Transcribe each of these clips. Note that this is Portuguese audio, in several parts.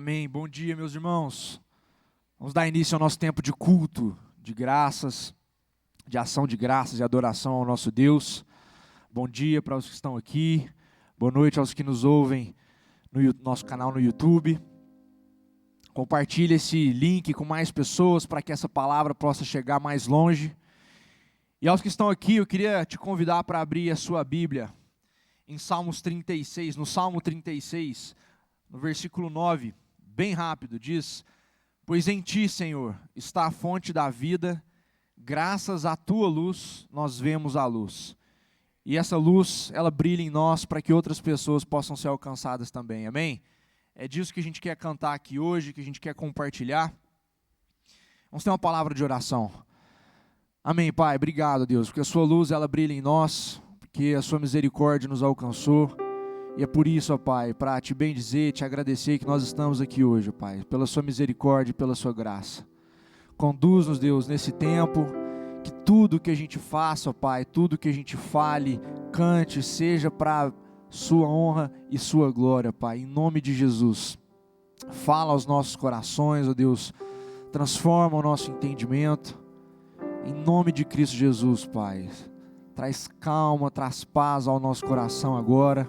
Amém. Bom dia, meus irmãos. Vamos dar início ao nosso tempo de culto, de graças, de ação de graças e adoração ao nosso Deus. Bom dia para os que estão aqui. Boa noite aos que nos ouvem no nosso canal no YouTube. Compartilhe esse link com mais pessoas para que essa palavra possa chegar mais longe. E aos que estão aqui, eu queria te convidar para abrir a sua Bíblia em Salmos 36, no Salmo 36, no versículo 9, bem rápido, diz: Pois em ti, Senhor, está a fonte da vida, graças à tua luz nós vemos a luz. E essa luz, ela brilha em nós para que outras pessoas possam ser alcançadas também, amém? É disso que a gente quer cantar aqui hoje, que a gente quer compartilhar. Vamos ter uma palavra de oração. Amém, Pai, obrigado, Deus, porque a sua luz, ela brilha em nós, porque a sua misericórdia nos alcançou. E é por isso, ó Pai, para te bendizer, te agradecer que nós estamos aqui hoje, ó Pai, pela sua misericórdia e pela sua graça. Conduz-nos, Deus, nesse tempo, que tudo que a gente faça, ó Pai, tudo que a gente fale, cante, seja para sua honra e sua glória, Pai, em nome de Jesus. Fala aos nossos corações, ó Deus, transforma o nosso entendimento, em nome de Cristo Jesus, Pai. Traz calma, traz paz ao nosso coração agora.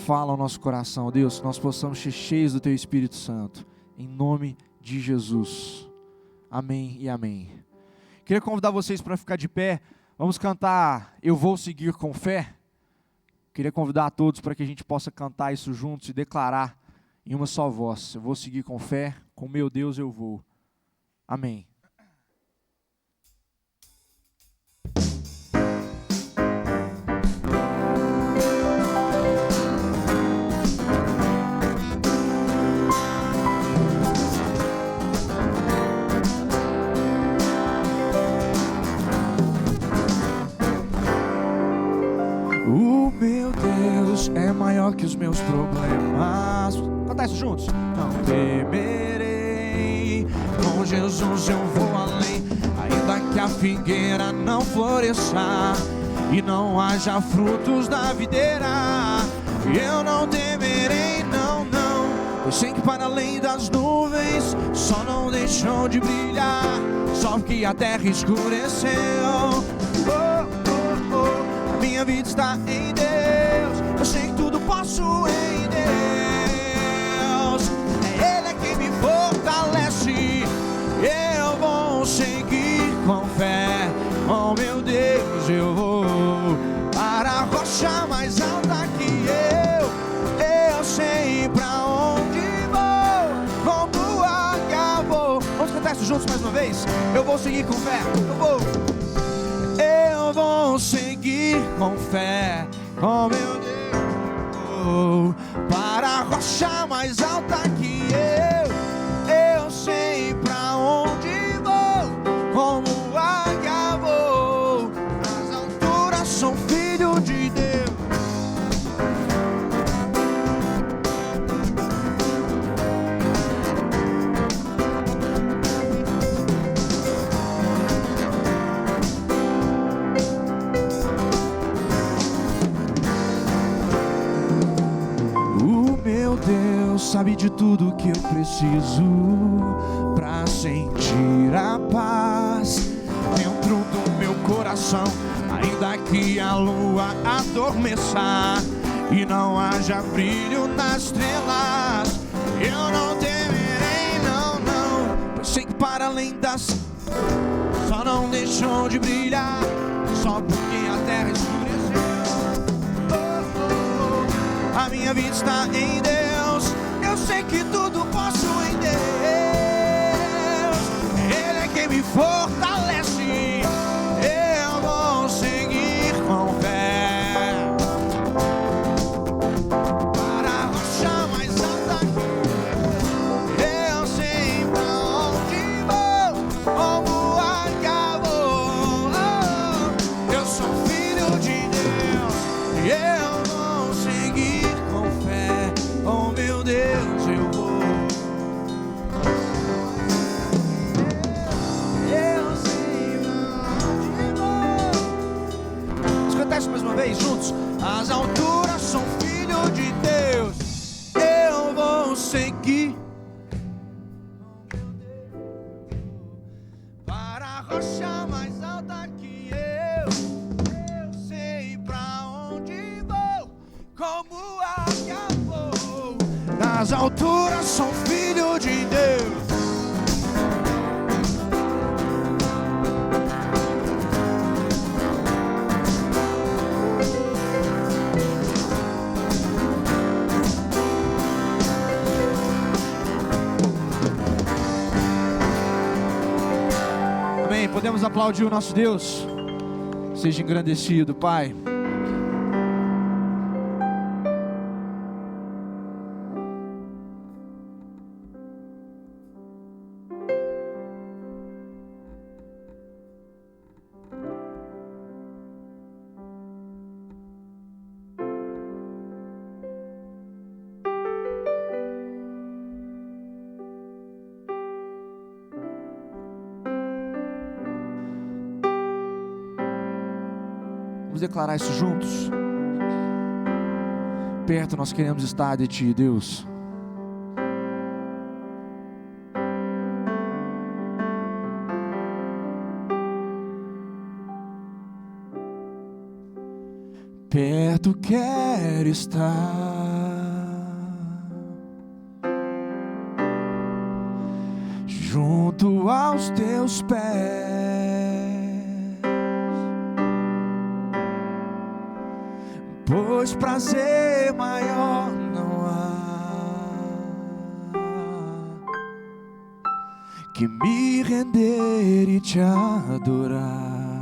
Fala ao nosso coração, ó Deus, que nós possamos ser cheios do Teu Espírito Santo, em nome de Jesus. Amém e amém. Queria convidar vocês para ficar de pé. Vamos cantar Eu Vou Seguir com Fé. Queria convidar a todos para que a gente possa cantar isso juntos e declarar em uma só voz: eu vou seguir com fé, com meu Deus eu vou. Amém. O meu Deus é maior que os meus problemas. Cantar isso juntos. Não temerei, com Jesus eu vou além. Ainda que a figueira não floresça e não haja frutos da videira, eu não temerei, não, não. Eu sei que para além das nuvens só não deixou de brilhar, só que a terra escureceu. Minha vida está em Deus, eu sei que tudo posso em Deus. É Ele quem me fortalece, eu vou seguir com fé. Oh meu Deus, eu vou para a rocha mais alta que eu sei pra onde vou, como águia vou. Vamos cantar isso juntos mais uma vez? Eu vou seguir com fé, eu vou seguir com fé, oh meu Deus, para a rocha mais alta que eu sei pra onde vou, como águia vou, nas alturas sou filho de Deus. Deus sabe de tudo que eu preciso pra sentir a paz dentro do meu coração. Ainda que a lua adormeça e não haja brilho nas estrelas, eu não temerei, não, não. Pois sei que para além das só não deixou de brilhar, só porque a terra escureceu. A minha vida está em Deus, eu sei que tudo posso em Deus. Ele é quem me fortalece, eu vou seguir com fé. Para a rocha mais alta, eu sei pra onde vou, como águia vou. Eu sou filho de Deus, eu vou seguir com fé, oh meu Deus, eu vou. Eu sei pra onde vou. Vamos cantar isso mais uma vez, juntos. As alturas são filho de Deus, eu vou seguir para a rocha mais alta que eu sei pra onde vou, como águia vou. Nas alturas sou filho de Deus. Podemos aplaudir o nosso Deus. Seja engrandecido, Pai. Vamos declarar isso juntos. Perto nós queremos estar de Ti, Deus. Perto quero estar, junto aos Teus pés. Pois prazer maior não há que me render e Te adorar.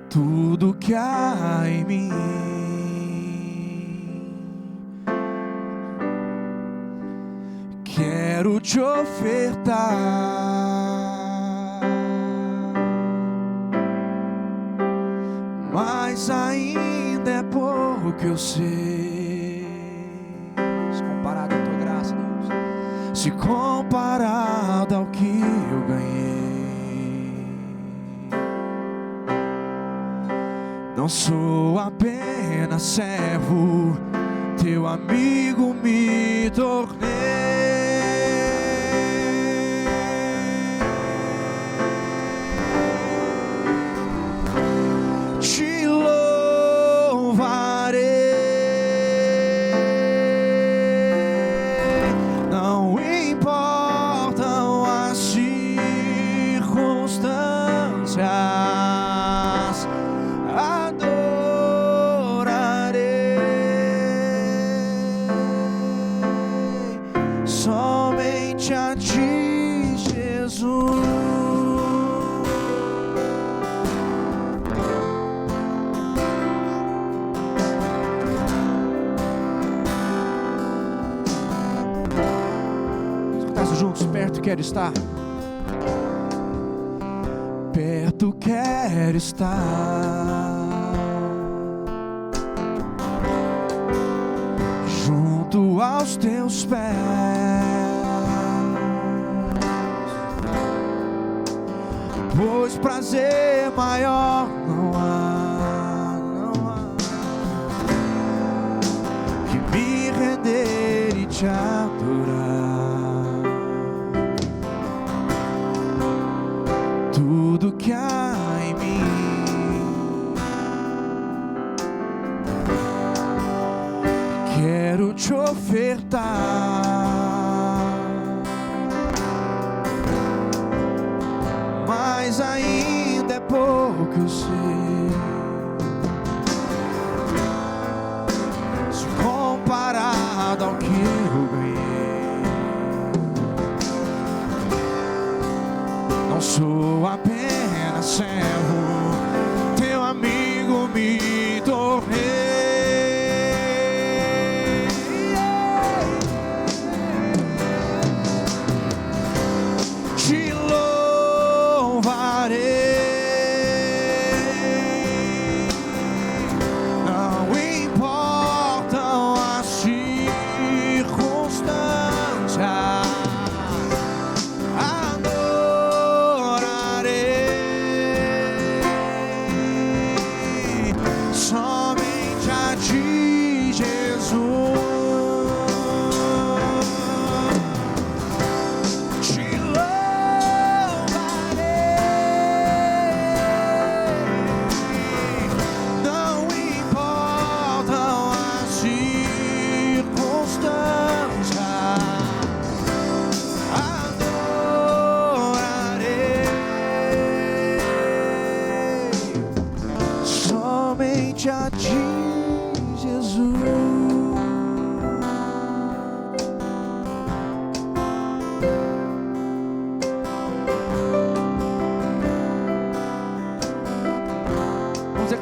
Tudo que há em mim quero Te ofertar. Mas ainda é pouco eu sei, se comparado à Tua graça, Deus, se comparado ao que eu ganhei. Não sou apenas servo, Teu amigo me tornei. Somente a Ti, Jesus. Escutar isso juntos. Perto quero estar. Perto quero estar, junto aos Teus pés. Pois prazer maior não há que me render e Te adorar. Tudo que há em mim quero Te ofertar. Mas ainda é pouco eu sei, se comparado ao que eu ganhei. Não sou apenas servo, Teu amigo me tornei.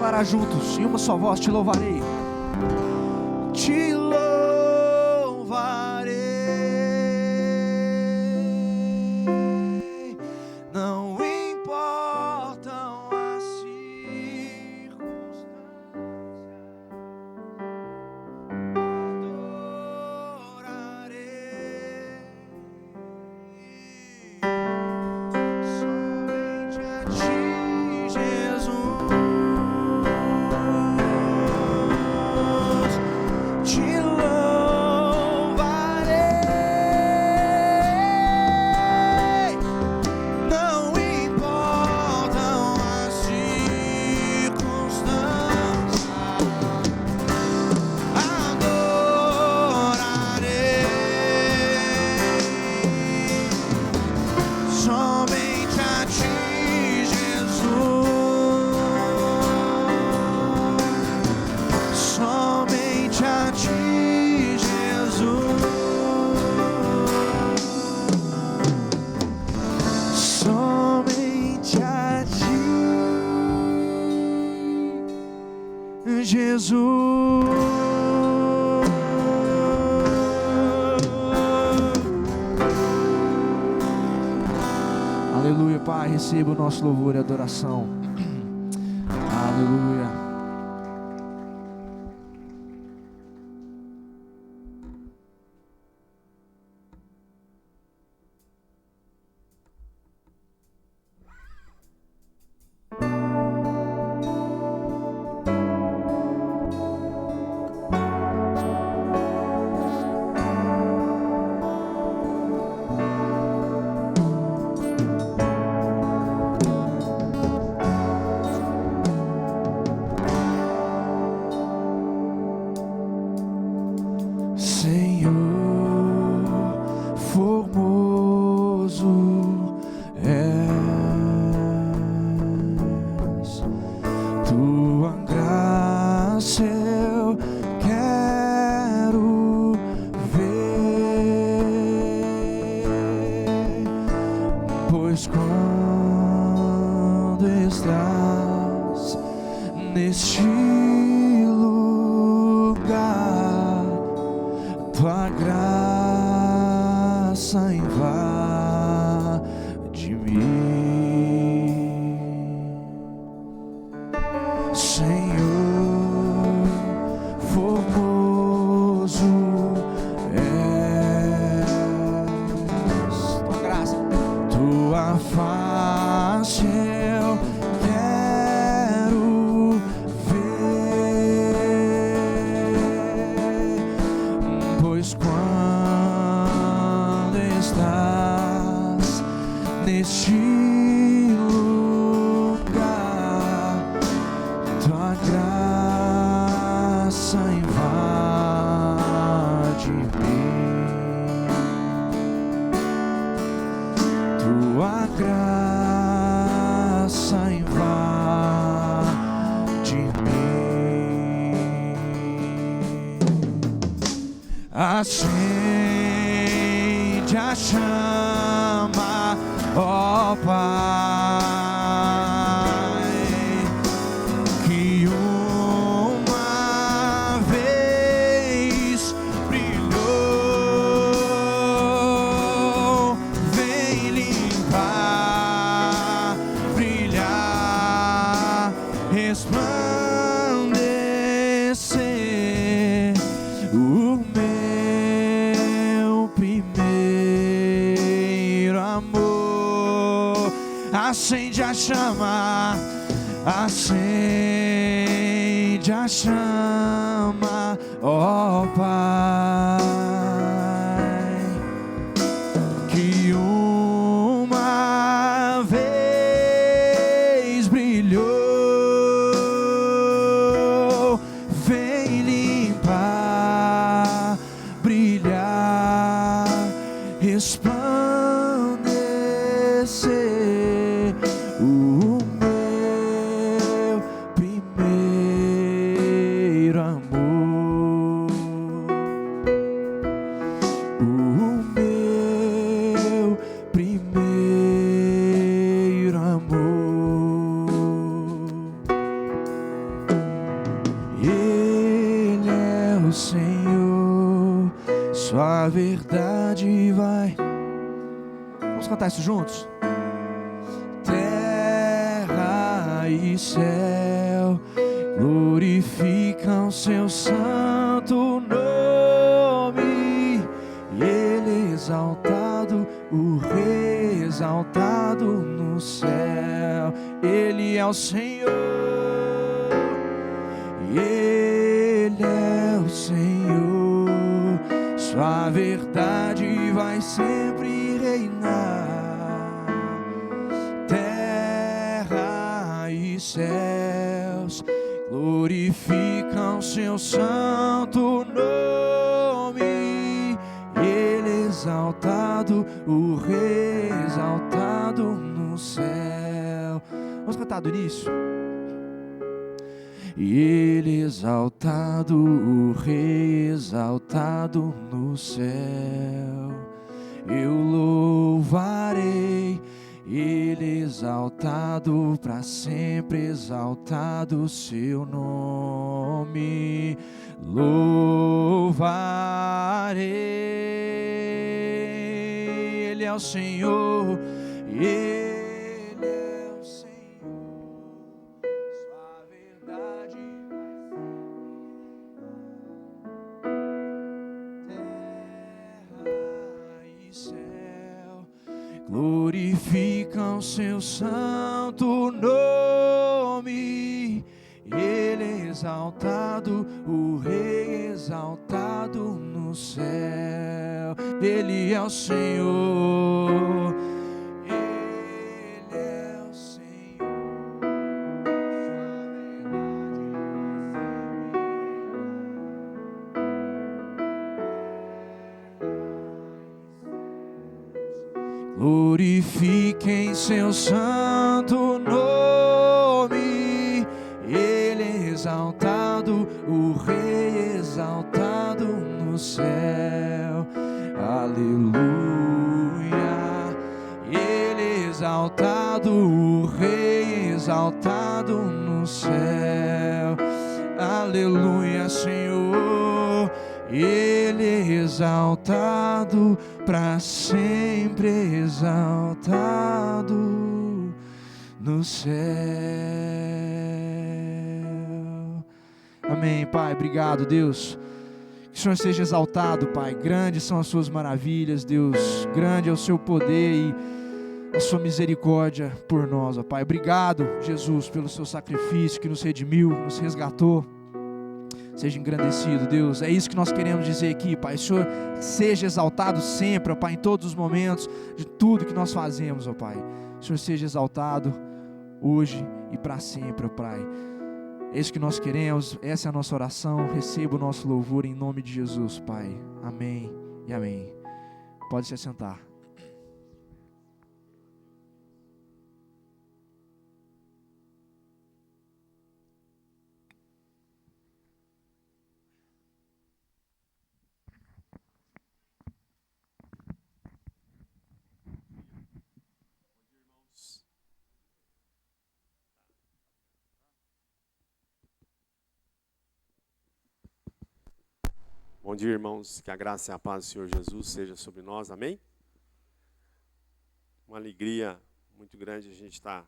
declarar juntos, em uma só voz: te louvarei. Te louvarei, não importam as circunstâncias, adorarei somente a ti, Jesus. Te louvarei, não importam as circunstâncias, adorarei somente a ti, Jesus. Somente a ti, Jesus. Somente a ti, Jesus. Aleluia, Pai, receba o nosso louvor e adoração. Aleluia. Senhor, formoso és, tua graça eu quero ver, pois quando estás neste lugar, tua graça invade-me. Senhor, formoso és, tua graça, tua face eu quero ver, pois quando estás neste lugar, tua graça invade-me. Tua graça invade-me. Acende a chama, ó Pai, que uma vez brilhou, vem limpar, brilhar, resplandecer o meu primeiro amor. Acende a chama, acende a chama, ó Pai, que uma vez brilhou, vem limpar, brilhar, resplandecer o meu primeiro amor. Sua verdade vai. Vamos cantar isso juntos? Terra e céu glorificam seu santo nome. Ele exaltado, o Rei exaltado no céu. Ele é o Senhor, Ele é o Senhor. Sua verdade vai sempre reinar. Terra e céus glorificam seu santo nome. Ele exaltado, o Rei exaltado no céu. Vamos cantar do início? Ele exaltado, o Rei exaltado no céu. Eu louvarei, Ele exaltado, para sempre exaltado seu nome. Louvarei, Ele é o Senhor, Ele é o Senhor. Sua verdade terra e céu glorificam seu santo nome. Ele é exaltado, o Rei exaltado no céu. Ele é o Senhor, Ele é o Senhor. Glorifiquem seu santo nome. Ele é exaltado, o Rei exaltado no céu. Aleluia. Ele é exaltado, o Rei exaltado no céu. Aleluia, Senhor. Ele é exaltado, para sempre exaltado no céu. Amém, Pai. Obrigado, Deus. Que o Senhor seja exaltado, Pai. Grandes são as suas maravilhas, Deus. Grande é o seu poder e a sua misericórdia por nós, ó Pai. Obrigado, Jesus, pelo seu sacrifício que nos redimiu, nos resgatou. Seja engrandecido, Deus. É isso que nós queremos dizer aqui, Pai. O Senhor seja exaltado sempre, ó Pai, em todos os momentos de tudo que nós fazemos, ó Pai. O Senhor seja exaltado hoje e para sempre, ó Pai. É isso que nós queremos, essa é a nossa oração. Receba o nosso louvor em nome de Jesus, Pai. Amém e amém. Pode se assentar. Bom dia, irmãos. Que a graça e a paz do Senhor Jesus seja sobre nós. Amém? Uma alegria muito grande a gente estar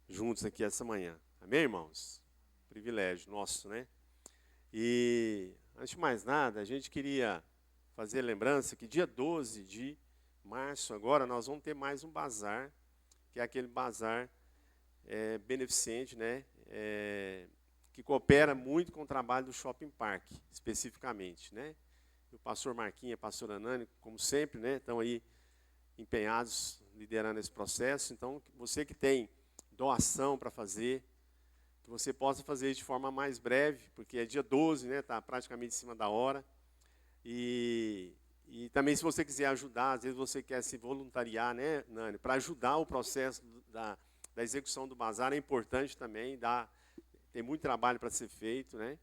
juntos aqui essa manhã. Amém, irmãos? Privilégio nosso, né? E, antes de mais nada, a gente queria fazer lembrança que dia 12 de março, agora, nós vamos ter mais um bazar, que é aquele bazar beneficente, né? Que coopera muito com o trabalho do Shopping Park, especificamente, né? O pastor Marquinhos e a pastora Nani, como sempre, né, estão aí empenhados, liderando esse processo. Então, você que tem doação para fazer, que você possa fazer isso de forma mais breve, porque é dia 12, né, está praticamente em cima da hora. E também, se você quiser ajudar, às vezes você quer se voluntariar, né, Nani, para ajudar o processo da execução do bazar, é importante também tem muito trabalho para ser feito, né?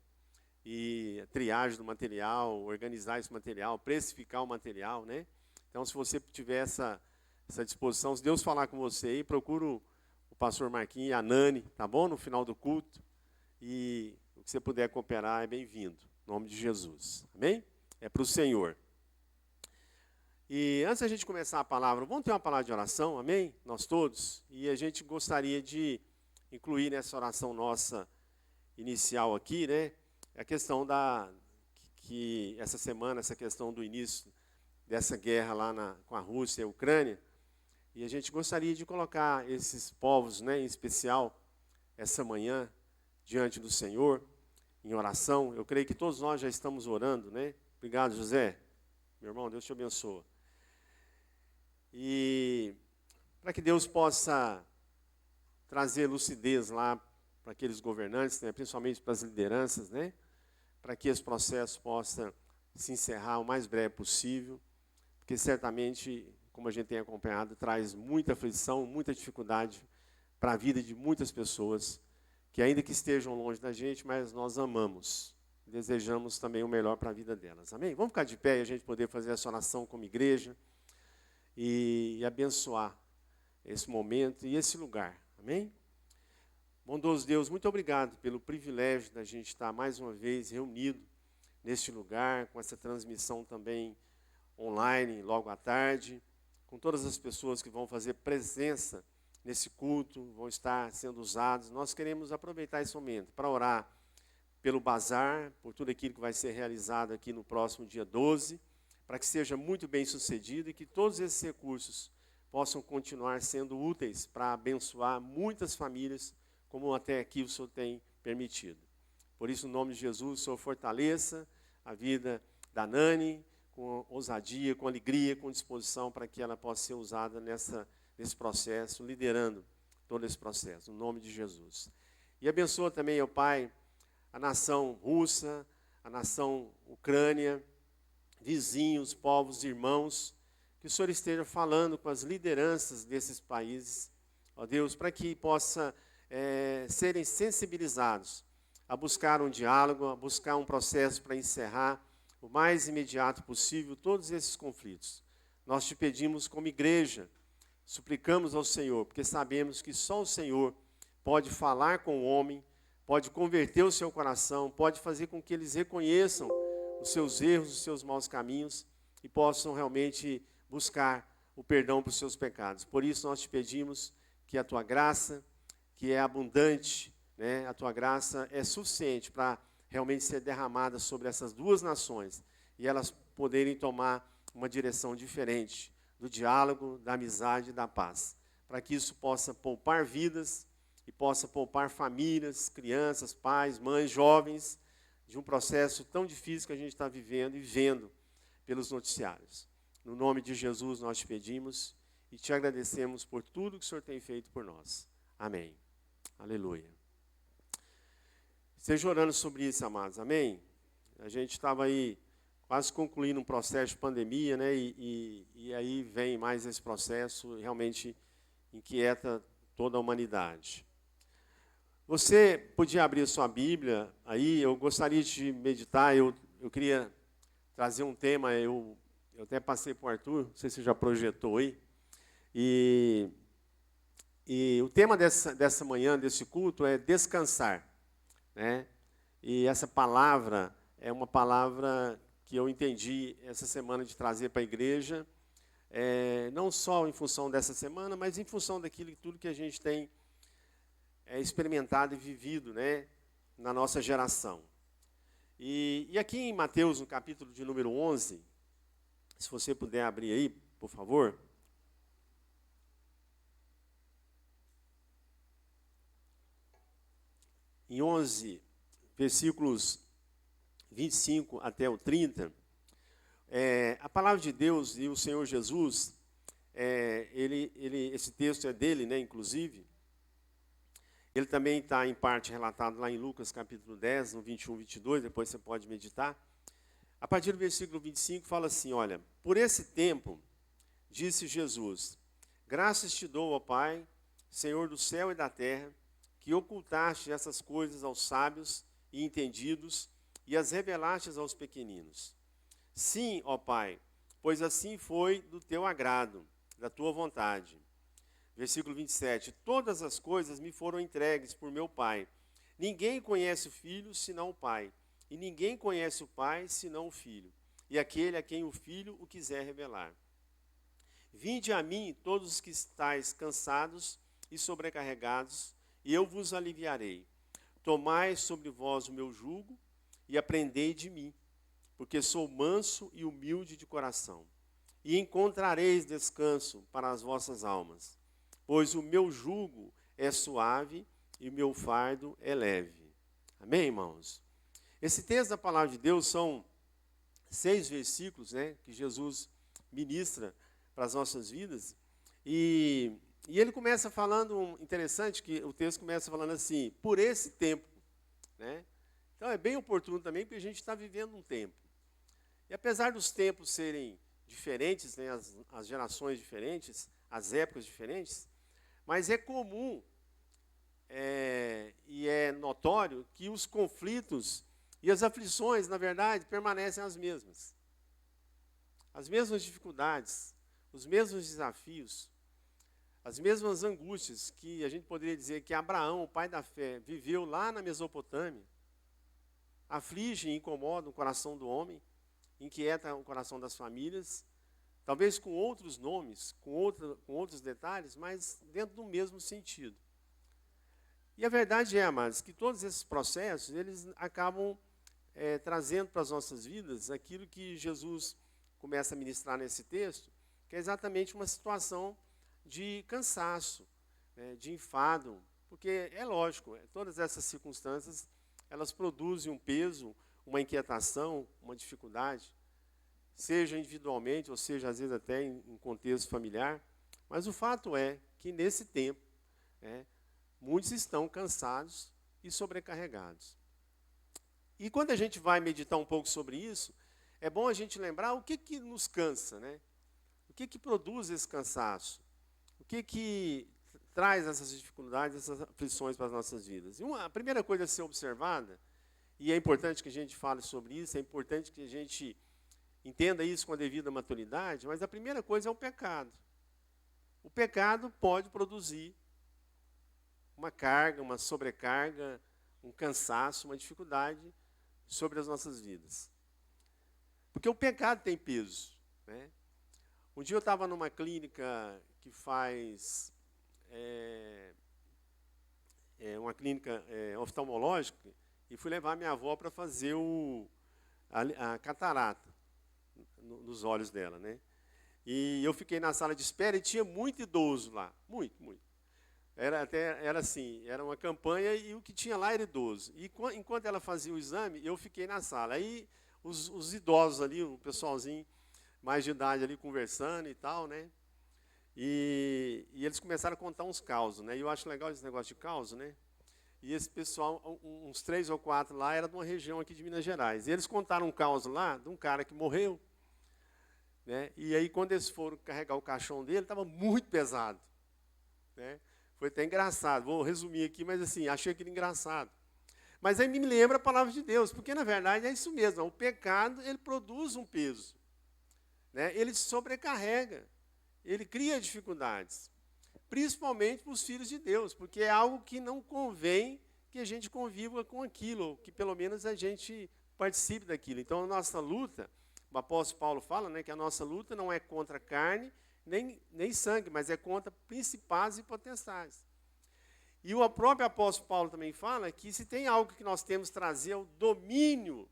E a triagem do material, organizar esse material, precificar o material, né? Então, se você tiver essa disposição, se Deus falar com você aí, procura o pastor Marquinhos e a Nani, tá bom? No final do culto. E o que você puder cooperar é bem-vindo. Em nome de Jesus. Amém? É para o Senhor. E antes da gente começar a palavra, vamos ter uma palavra de oração, amém? Nós todos. E a gente gostaria de incluir nessa oração nossa inicial aqui, né? A questão que essa semana, essa questão do início dessa guerra lá com a Rússia e a Ucrânia. E a gente gostaria de colocar esses povos, né, em especial, essa manhã, diante do Senhor, em oração. Eu creio que todos nós já estamos orando, né? Obrigado, José. Meu irmão, Deus te abençoe. E para que Deus possa trazer lucidez lá para aqueles governantes, né, principalmente para as lideranças, né, para que esse processo possa se encerrar o mais breve possível, porque certamente, como a gente tem acompanhado, traz muita aflição, muita dificuldade para a vida de muitas pessoas, que ainda que estejam longe da gente, mas nós amamos, desejamos também o melhor para a vida delas. Amém? Vamos ficar de pé e a gente poder fazer essa oração como igreja e abençoar esse momento e esse lugar. Amém? Bondoso Deus, muito obrigado pelo privilégio da gente estar mais uma vez reunido neste lugar, com essa transmissão também online, logo à tarde, com todas as pessoas que vão fazer presença nesse culto, vão estar sendo usados. Nós queremos aproveitar esse momento para orar pelo bazar, por tudo aquilo que vai ser realizado aqui no próximo dia 12, para que seja muito bem sucedido e que todos esses recursos possam continuar sendo úteis para abençoar muitas famílias, como até aqui o Senhor tem permitido. Por isso, no nome de Jesus, o Senhor fortaleça a vida da Nani, com ousadia, com alegria, com disposição, para que ela possa ser usada nesse processo, liderando todo esse processo, no nome de Jesus. E abençoa também, ó Pai, a nação russa, a nação Ucrânia, vizinhos, povos, irmãos, que o Senhor esteja falando com as lideranças desses países, ó Deus, para que possa serem sensibilizados a buscar um diálogo, a buscar um processo para encerrar o mais imediato possível todos esses conflitos. Nós te pedimos como igreja, suplicamos ao Senhor, porque sabemos que só o Senhor pode falar com o homem, pode converter o seu coração, pode fazer com que eles reconheçam os seus erros, os seus maus caminhos e possam realmente buscar o perdão para os seus pecados. Por isso nós te pedimos que a tua graça, que é abundante, né, a tua graça é suficiente para realmente ser derramada sobre essas duas nações e elas poderem tomar uma direção diferente do diálogo, da amizade e da paz, para que isso possa poupar vidas e possa poupar famílias, crianças, pais, mães, jovens, de um processo tão difícil que a gente está vivendo e vendo pelos noticiários. No nome de Jesus nós te pedimos e te agradecemos por tudo que o Senhor tem feito por nós. Amém. Aleluia. Esteja orando sobre isso, amados. Amém? A gente estava aí quase concluindo um processo de pandemia, né? E aí vem mais esse processo, realmente inquieta toda a humanidade. Você podia abrir a sua Bíblia aí, eu gostaria de meditar, eu queria trazer um tema, eu até passei para o Arthur, não sei se você já projetou aí, e o tema dessa manhã, desse culto, é descansar, né? E essa palavra é uma palavra que eu entendi essa semana de trazer para a igreja, não só em função dessa semana, mas em função daquilo tudo que a gente tem experimentado e vivido, né, na nossa geração. E aqui em Mateus, no capítulo de número 11, se você puder abrir aí, por favor. Em 11, versículos 25 até o 30, a palavra de Deus e o Senhor Jesus, esse texto é dele, né, inclusive. Ele também está em parte relatado lá em Lucas capítulo 10, no 21 e 22, depois você pode meditar. A partir do versículo 25 fala assim, olha, por esse tempo, disse Jesus, graças te dou, ó Pai, Senhor do céu e da terra, que ocultaste essas coisas aos sábios e entendidos e as revelaste aos pequeninos. Sim, ó Pai, pois assim foi do teu agrado, da tua vontade. Versículo 27, todas as coisas me foram entregues por meu Pai. Ninguém conhece o Filho senão o Pai, e ninguém conhece o Pai senão o Filho, e aquele a quem o Filho o quiser revelar. Vinde a mim, todos os que estáis cansados e sobrecarregados, e eu vos aliviarei. Tomai sobre vós o meu jugo e aprendei de mim, porque sou manso e humilde de coração. E encontrareis descanso para as vossas almas, pois o meu jugo é suave e o meu fardo é leve. Amém, irmãos? Esse texto da palavra de Deus são 6 versículos, né, que Jesus ministra para as nossas vidas. E ele começa falando, interessante que o texto começa falando assim, por esse tempo. Né? Então é bem oportuno também, porque a gente está vivendo um tempo. E apesar dos tempos serem diferentes, né, as gerações diferentes, as épocas diferentes, mas é comum e é notório que os conflitos e as aflições, na verdade, permanecem as mesmas. As mesmas dificuldades, os mesmos desafios, as mesmas angústias que a gente poderia dizer que Abraão, o pai da fé, viveu lá na Mesopotâmia, afligem e incomodam o coração do homem, inquieta o coração das famílias, talvez com outros nomes, com outros detalhes, mas dentro do mesmo sentido. E a verdade é, amados, que todos esses processos, eles acabam trazendo para as nossas vidas aquilo que Jesus começa a ministrar nesse texto, que é exatamente uma situação de cansaço, né, de enfado, porque é lógico, todas essas circunstâncias, elas produzem um peso, uma inquietação, uma dificuldade, seja individualmente, ou seja, às vezes até em contexto familiar, mas o fato é que nesse tempo, muitos estão cansados e sobrecarregados. E quando a gente vai meditar um pouco sobre isso, é bom a gente lembrar o que nos cansa, né? O que produz esse cansaço? O que traz essas dificuldades, essas aflições para as nossas vidas? E a primeira coisa a ser observada, e é importante que a gente fale sobre isso, é importante que a gente entenda isso com a devida maturidade, mas a primeira coisa é o pecado. O pecado pode produzir uma carga, uma sobrecarga, um cansaço, uma dificuldade sobre as nossas vidas. Porque o pecado tem peso. Né? Um dia eu estava numa clínica que faz uma clínica oftalmológica e fui levar minha avó para fazer a catarata nos olhos dela. Né? E eu fiquei na sala de espera e tinha muito idoso lá, muito, muito. Era assim, era uma campanha e o que tinha lá era idoso. E enquanto ela fazia o exame, eu fiquei na sala. Aí os idosos ali, o pessoalzinho mais de idade ali conversando e tal, né? E eles começaram a contar uns causos, né? E eu acho legal esse negócio de causo, né? E esse pessoal, uns 3 ou 4 lá, era de uma região aqui de Minas Gerais. E eles contaram um caso lá de um cara que morreu, né? E aí quando eles foram carregar o caixão dele, estava muito pesado, né? Foi até engraçado, vou resumir aqui, mas assim, achei aquilo engraçado. Mas aí me lembra a palavra de Deus, porque na verdade é isso mesmo, o pecado ele produz um peso, né? Ele sobrecarrega, ele cria dificuldades, principalmente para os filhos de Deus, porque é algo que não convém que a gente conviva com aquilo, ou que pelo menos a gente participe daquilo. Então a nossa luta, o apóstolo Paulo fala, né, que a nossa luta não é contra a carne, nem sangue, mas é contra principados e potestades. E o próprio apóstolo Paulo também fala que se tem algo que nós temos que trazer ao domínio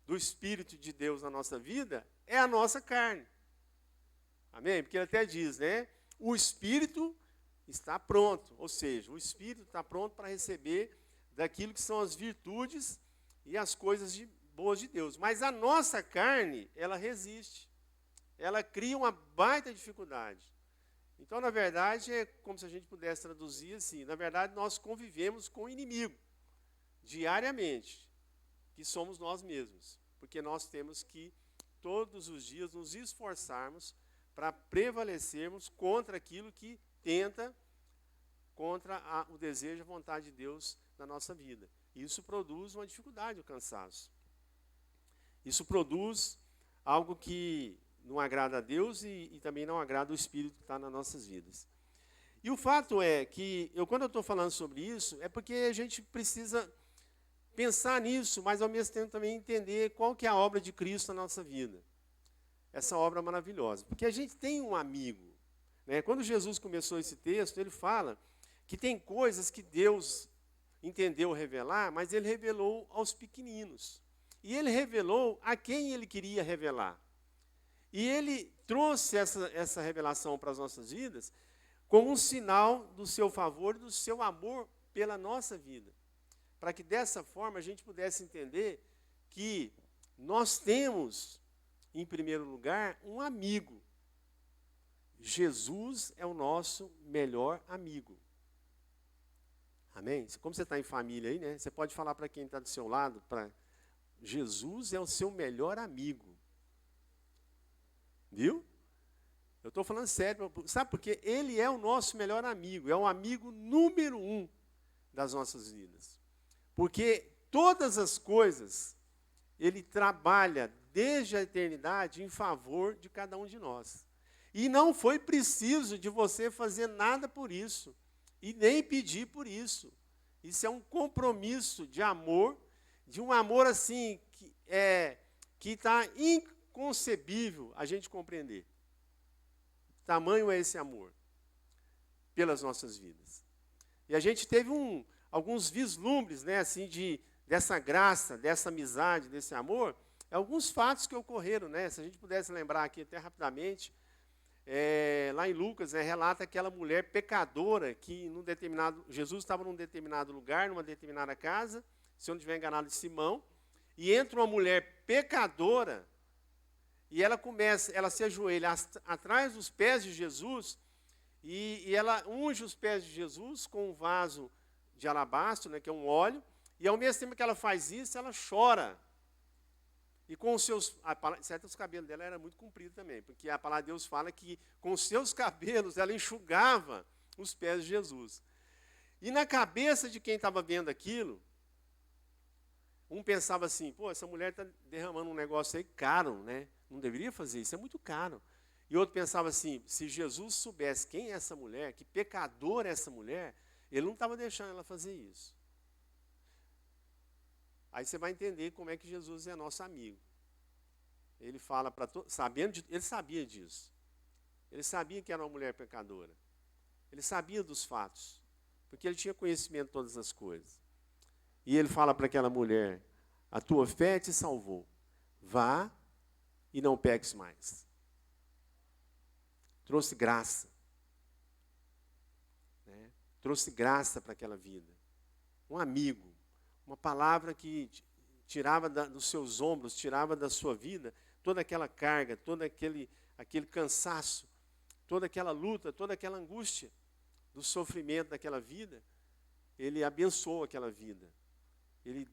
do Espírito de Deus na nossa vida, é a nossa carne. Amém? Porque ele até diz, né? O Espírito está pronto, ou seja, o Espírito está pronto para receber daquilo que são as virtudes e as coisas boas de Deus. Mas a nossa carne, ela resiste. Ela cria uma baita dificuldade. Então, na verdade, é como se a gente pudesse traduzir assim, na verdade, nós convivemos com o inimigo, diariamente, que somos nós mesmos. Porque nós temos que, todos os dias, nos esforçarmos para prevalecermos contra aquilo que tenta, contra o desejo e a vontade de Deus na nossa vida. Isso produz uma dificuldade, o cansaço. Isso produz algo que não agrada a Deus e também não agrada o Espírito que está nas nossas vidas. E o fato é que, quando eu estou falando sobre isso, é porque a gente precisa pensar nisso, mas ao mesmo tempo também entender qual que é a obra de Cristo na nossa vida. essa obra maravilhosa. Porque a gente tem um amigo, né? Quando Jesus começou esse texto, ele fala que tem coisas que Deus entendeu revelar, mas ele revelou aos pequeninos. E ele revelou a quem ele queria revelar. E ele trouxe essa revelação para as nossas vidas como um sinal do seu favor e do seu amor pela nossa vida. Para que dessa forma a gente pudesse entender que nós temos, em primeiro lugar, um amigo. Jesus é o nosso melhor amigo. Amém? Como você está em família aí, né? Você pode falar para quem está do seu lado, Jesus é o seu melhor amigo. Viu? Eu estou falando sério. Sabe por quê? Ele é o nosso melhor amigo. É o amigo número 1 das nossas vidas. Porque todas as coisas, ele trabalha desde a eternidade em favor de cada um de nós. E não foi preciso de você fazer nada por isso. E nem pedir por isso. Isso é um compromisso de amor, de um amor assim, que está inconcebível a gente compreender. Tamanho é esse amor pelas nossas vidas. E a gente teve alguns vislumbres, né, assim, dessa graça, dessa amizade, desse amor, alguns fatos que ocorreram, né? Se a gente pudesse lembrar aqui até rapidamente, lá em Lucas, né, relata aquela mulher pecadora que Jesus estava num determinado lugar, numa determinada casa, se eu não estiver enganado, de Simão, e entra uma mulher pecadora, e ela se ajoelha atrás dos pés de Jesus, e ela unge os pés de Jesus com um vaso de alabastro, né, que é um óleo, e ao mesmo tempo que ela faz isso, ela chora. E com os seus... Certo, os cabelos dela eram muito compridos também, porque a palavra de Deus fala que com os seus cabelos ela enxugava os pés de Jesus. E na cabeça de quem estava vendo aquilo, um pensava assim, pô, essa mulher está derramando um negócio aí caro, né? Não deveria fazer isso, é muito caro. E outro pensava assim, se Jesus soubesse quem é essa mulher, que pecadora é essa mulher, ele não estava deixando ela fazer isso. Aí você vai entender como é que Jesus é nosso amigo. Ele fala para todos, ele sabia disso. Ele sabia que era uma mulher pecadora. Ele sabia dos fatos, porque ele tinha conhecimento de todas as coisas. E ele fala para aquela mulher, a tua fé te salvou. Vá e não peques mais. Trouxe graça. Né? Trouxe graça para aquela vida. Um amigo. Uma palavra que tirava dos seus ombros, tirava da sua vida toda aquela carga, todo aquele cansaço, toda aquela luta, toda aquela angústia do sofrimento daquela vida. Ele abençoou aquela vida. Ele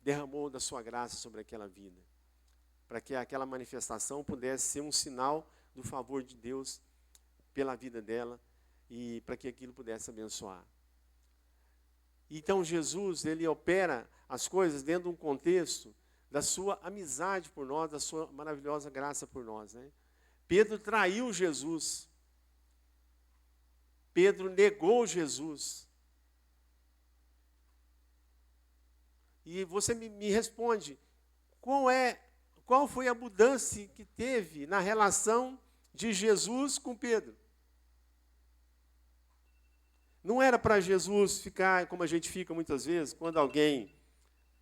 derramou da sua graça sobre aquela vida, para que aquela manifestação pudesse ser um sinal do favor de Deus pela vida dela e para que aquilo pudesse abençoar. Então Jesus, ele opera as coisas dentro de um contexto da sua amizade por nós, da sua maravilhosa graça por nós, né? Pedro traiu Jesus. Pedro negou Jesus. E você me responde, qual foi a mudança que teve na relação de Jesus com Pedro? Não era para Jesus ficar como a gente fica muitas vezes, quando alguém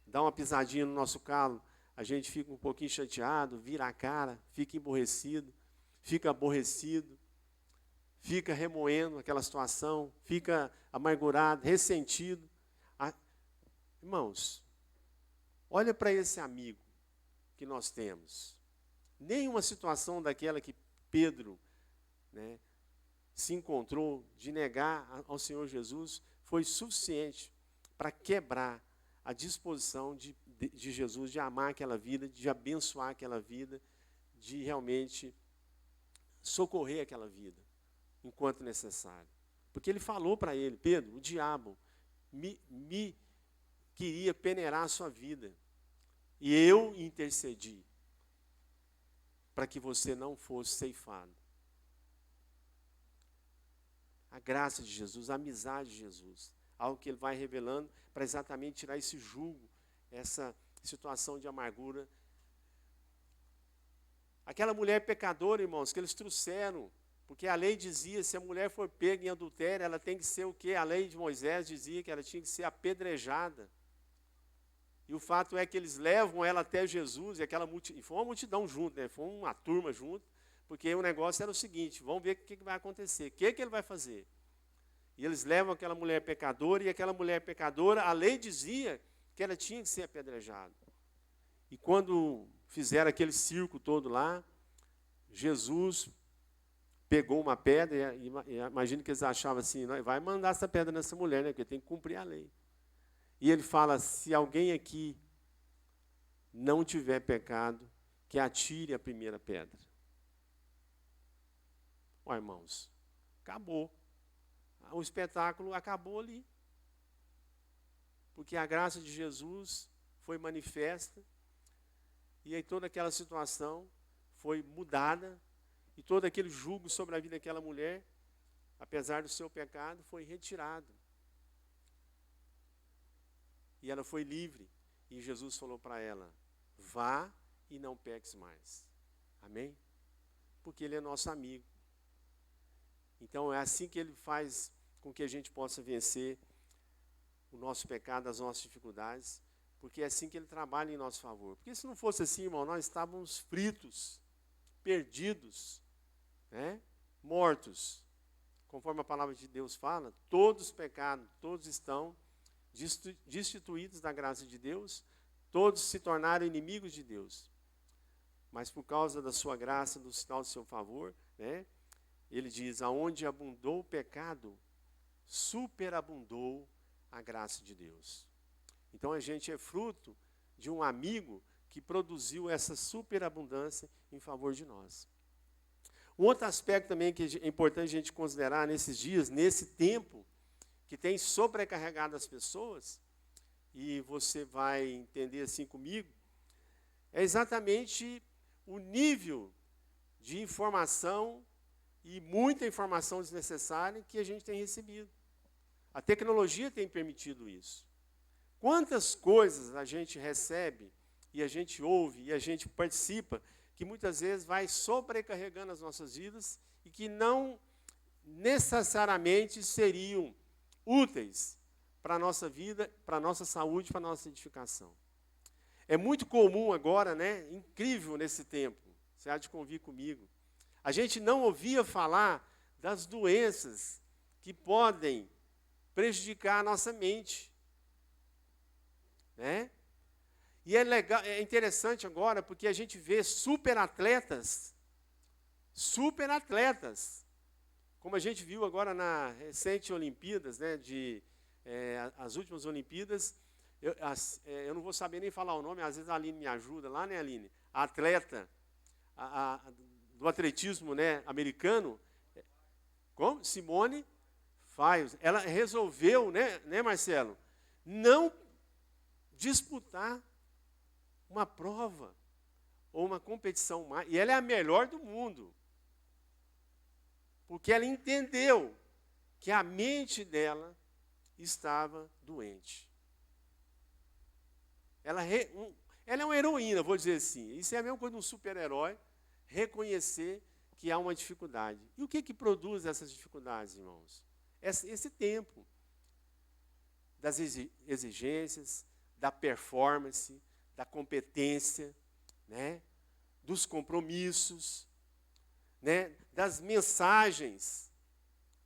dá uma pisadinha no nosso calo, a gente fica um pouquinho chateado, vira a cara, fica aborrecido, fica remoendo aquela situação, fica amargurado, ressentido. Irmãos, olha para esse amigo que nós temos. Nenhuma situação daquela que Pedro, né, se encontrou de negar ao Senhor Jesus foi suficiente para quebrar a disposição de Jesus de amar aquela vida, de abençoar aquela vida, de realmente socorrer aquela vida, enquanto necessário. Porque ele falou para ele, Pedro, o diabo me queria peneirar a sua vida, e eu intercedi para que você não fosse ceifado. A graça de Jesus, a amizade de Jesus, algo que ele vai revelando para exatamente tirar esse jugo, essa situação de amargura. Aquela mulher pecadora, irmãos, que eles trouxeram, porque a lei dizia, se a mulher for pega em adultério, ela tem que ser o quê? A lei de Moisés dizia que ela tinha que ser apedrejada. E o fato é que eles levam ela até Jesus, e foi uma multidão junto, né? Foi uma turma junto, porque o negócio era o seguinte, vamos ver o que vai acontecer, o que ele vai fazer. E eles levam aquela mulher pecadora, e aquela mulher pecadora, a lei dizia que ela tinha que ser apedrejada. E quando fizeram aquele circo todo lá, Jesus pegou uma pedra, e imagino que eles achavam assim, vai mandar essa pedra nessa mulher, né? Porque tem que cumprir a lei. E ele fala, se alguém aqui não tiver pecado, que atire a primeira pedra. Ó, irmãos, acabou. O espetáculo acabou ali. Porque a graça de Jesus foi manifesta, e aí toda aquela situação foi mudada, e todo aquele jugo sobre a vida daquela mulher, apesar do seu pecado, foi retirado. E ela foi livre. E Jesus falou para ela, vá e não peques mais. Amém? Porque Ele é nosso amigo. Então é assim que Ele faz com que a gente possa vencer o nosso pecado, as nossas dificuldades, porque é assim que Ele trabalha em nosso favor. Porque se não fosse assim, irmão, nós estávamos fritos, perdidos, né? Mortos. Conforme a palavra de Deus fala, todos os pecados, todos estão destituídos da graça de Deus, todos se tornaram inimigos de Deus. Mas por causa da sua graça, do sinal do seu favor, né? Ele diz, aonde abundou o pecado, superabundou a graça de Deus. Então a gente é fruto de um amigo que produziu essa superabundância em favor de nós. Um outro aspecto também que é importante a gente considerar nesses dias, nesse tempo, que tem sobrecarregado as pessoas, e você vai entender assim comigo, é exatamente o nível de informação e muita informação desnecessária que a gente tem recebido. A tecnologia tem permitido isso. Quantas coisas a gente recebe, e a gente ouve, e a gente participa, que muitas vezes vai sobrecarregando as nossas vidas, e que não necessariamente seriam úteis para a nossa vida, para a nossa saúde, para a nossa edificação. É muito comum agora, né? Incrível nesse tempo, você há de convir comigo, a gente não ouvia falar das doenças que podem prejudicar a nossa mente, né? E é legal, é interessante agora, porque a gente vê superatletas, como a gente viu agora na recente Olimpíadas, né, as últimas Olimpíadas, eu não vou saber nem falar o nome, às vezes a Aline me ajuda lá, né, Aline? A atleta do atletismo, né, americano, como? Simone Biles, ela resolveu, né, Marcelo, não disputar uma prova ou uma competição mais, e ela é a melhor do mundo, porque ela entendeu que a mente dela estava doente. Ela é uma heroína, vou dizer assim. Isso é a mesma coisa de um super-herói, reconhecer que há uma dificuldade. E o que produz essas dificuldades, irmãos? Esse tempo das exigências, da performance, da competência, né? Dos compromissos, né? Das mensagens,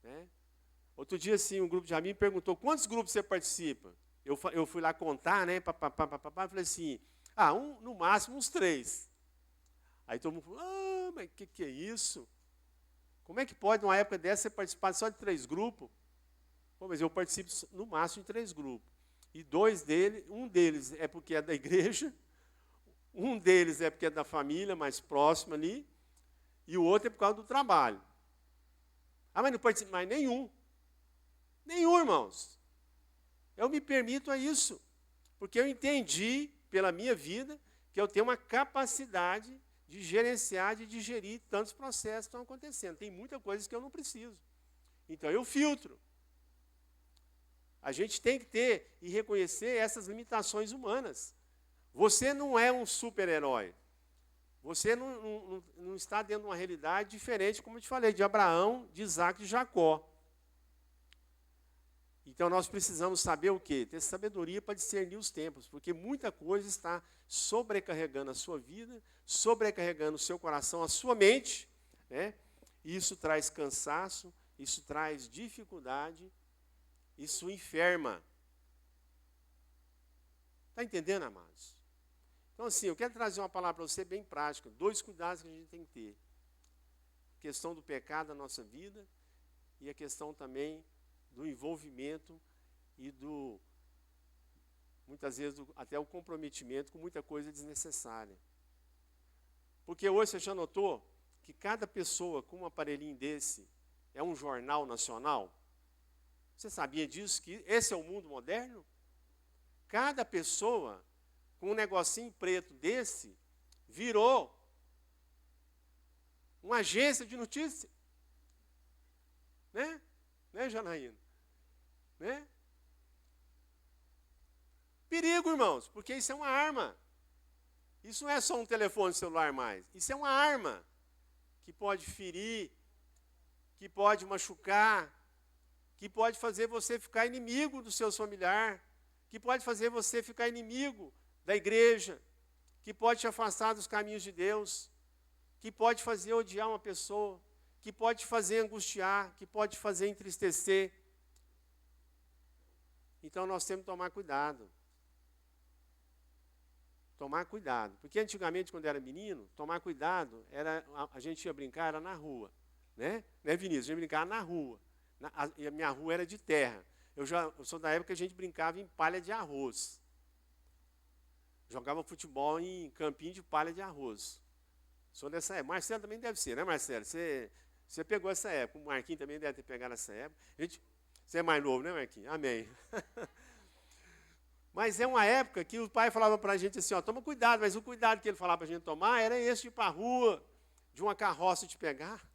né? Outro dia, assim, um grupo de amigos perguntou, quantos grupos você participa? Eu fui lá contar, né? Falei assim, no máximo uns 3. Aí todo mundo falou, mas que é isso? Como é que pode, numa época dessa, você participar só de 3 grupos? Pô, mas eu participo no máximo de 3 grupos. E um deles é porque é da igreja, um deles é porque é da família mais próxima ali, e o outro é por causa do trabalho. Mas não participo mais nenhum. Nenhum, irmãos. Eu me permito a isso, porque eu entendi pela minha vida que eu tenho uma capacidade de gerenciar, de digerir tantos processos que estão acontecendo. Tem muita coisa que eu não preciso. Então eu filtro. A gente tem que ter e reconhecer essas limitações humanas. Você não é um super-herói. Você não está dentro de uma realidade diferente, como eu te falei, de Abraão, de Isaac e de Jacó. Então nós precisamos saber o quê? Ter sabedoria para discernir os tempos, porque muita coisa está sobrecarregando a sua vida, sobrecarregando o seu coração, a sua mente, né? E isso traz cansaço, isso traz dificuldade, isso enferma. Está entendendo, amados? Então, assim, eu quero trazer uma palavra para você bem prática. 2 cuidados que a gente tem que ter. A questão do pecado na nossa vida e a questão também do envolvimento e muitas vezes, até o comprometimento com muita coisa desnecessária. Porque hoje você já notou que cada pessoa com um aparelhinho desse é um jornal nacional? Você sabia disso? Que esse é o mundo moderno? Cada pessoa com um negocinho preto desse virou uma agência de notícia. Né? Né, Janaína? Né? Perigo, irmãos, porque isso é uma arma. Isso não é só um telefone celular mais. Isso é uma arma que pode ferir, que pode machucar, que pode fazer você ficar inimigo dos seus familiares, que pode fazer você ficar inimigo da igreja, que pode te afastar dos caminhos de Deus, que pode fazer odiar uma pessoa, que pode te fazer angustiar, que pode te fazer entristecer. Então nós temos que tomar cuidado. Tomar cuidado. Porque antigamente, quando era menino, tomar cuidado, a gente ia brincar, era na rua. Né, Vinícius? A gente brincava na rua. E a minha rua era de terra. Eu sou da época que a gente brincava em palha de arroz. Jogava futebol em campinho de palha de arroz. Sou dessa época. Marcelo também deve ser, né, Marcelo? Você pegou essa época. O Marquinhos também deve ter pegado essa época. Você é mais novo, né, Marquinhos? Amém. Mas é uma época que o pai falava para a gente assim, ó, toma cuidado, mas o cuidado que ele falava para a gente tomar era esse de ir para a rua, de uma carroça te pegar,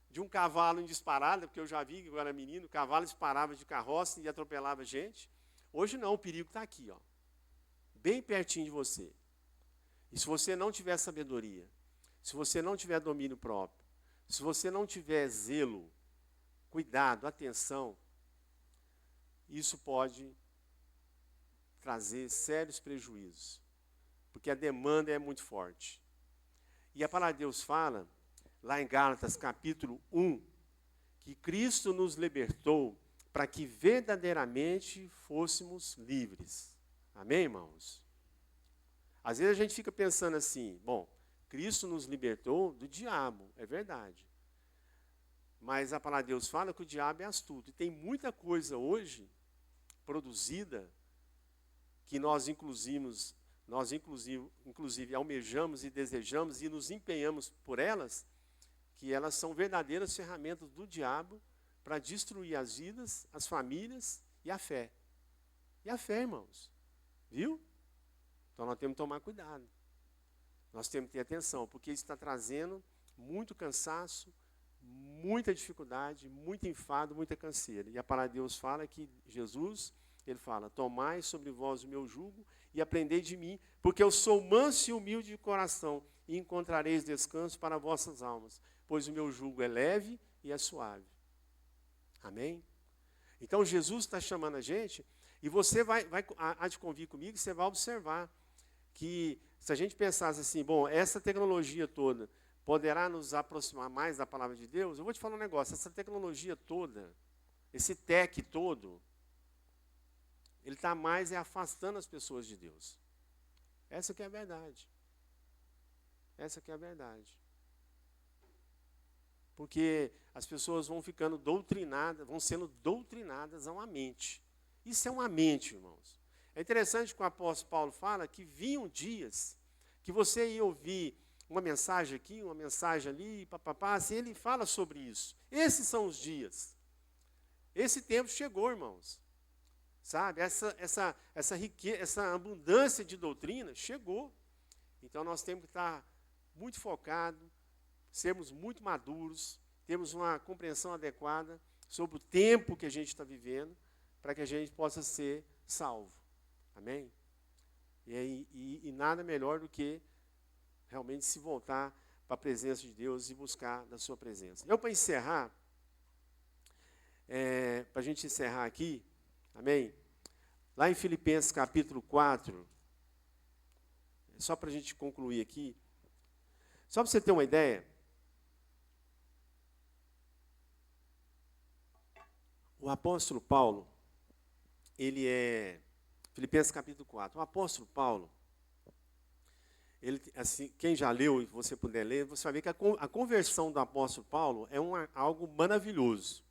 de um cavalo em disparada, porque eu já vi que eu era menino, o cavalo disparava de carroça e atropelava gente. Hoje não, o perigo está aqui, ó, bem pertinho de você. E se você não tiver sabedoria, se você não tiver domínio próprio, se você não tiver zelo, cuidado, atenção, isso pode trazer sérios prejuízos, porque a demanda é muito forte. E a palavra de Deus fala, lá em Gálatas capítulo 1, que Cristo nos libertou para que verdadeiramente fôssemos livres. Amém, irmãos? Às vezes a gente fica pensando assim, bom, Cristo nos libertou do diabo, é verdade. Mas a palavra de Deus fala que o diabo é astuto. E tem muita coisa hoje produzida que nós inclusive almejamos e desejamos e nos empenhamos por elas, que elas são verdadeiras ferramentas do diabo para destruir as vidas, as famílias e a fé. E a fé, irmãos. Viu? Então nós temos que tomar cuidado. Nós temos que ter atenção, porque isso está trazendo muito cansaço, muita dificuldade, muito enfado, muita canseira. E a palavra de Deus fala que Jesus, ele fala, tomai sobre vós o meu jugo e aprendei de mim, porque eu sou manso e humilde de coração, e encontrareis descanso para vossas almas, pois o meu jugo é leve e é suave. Amém? Então Jesus está chamando a gente, e você há de convir comigo, você vai observar que se a gente pensasse assim, bom, essa tecnologia toda poderá nos aproximar mais da palavra de Deus, eu vou te falar um negócio, essa tecnologia toda, esse tech todo, ele está mais afastando as pessoas de Deus. Essa que é a verdade. Essa que é a verdade. Porque as pessoas vão ficando doutrinadas, vão sendo doutrinadas a uma mente. Isso é uma mente, irmãos. É interessante que o apóstolo Paulo fala que vinham dias que você ia ouvir uma mensagem aqui, uma mensagem ali, papapá, assim, ele fala sobre isso. Esses são os dias. Esse tempo chegou, irmãos. Sabe, essa riqueza, essa abundância de doutrina chegou. Então nós temos que estar muito focados, sermos muito maduros, termos uma compreensão adequada sobre o tempo que a gente está vivendo, para que a gente possa ser salvo. Amém? E nada melhor do que realmente se voltar para a presença de Deus e buscar da sua presença. Eu, para encerrar, para a gente encerrar aqui, amém? Lá em Filipenses capítulo 4, só para a gente concluir aqui, só para você ter uma ideia, o apóstolo Paulo, ele é, Filipenses capítulo 4, o apóstolo Paulo, ele, assim, quem já leu e você puder ler, você vai ver que a conversão do apóstolo Paulo é algo maravilhoso.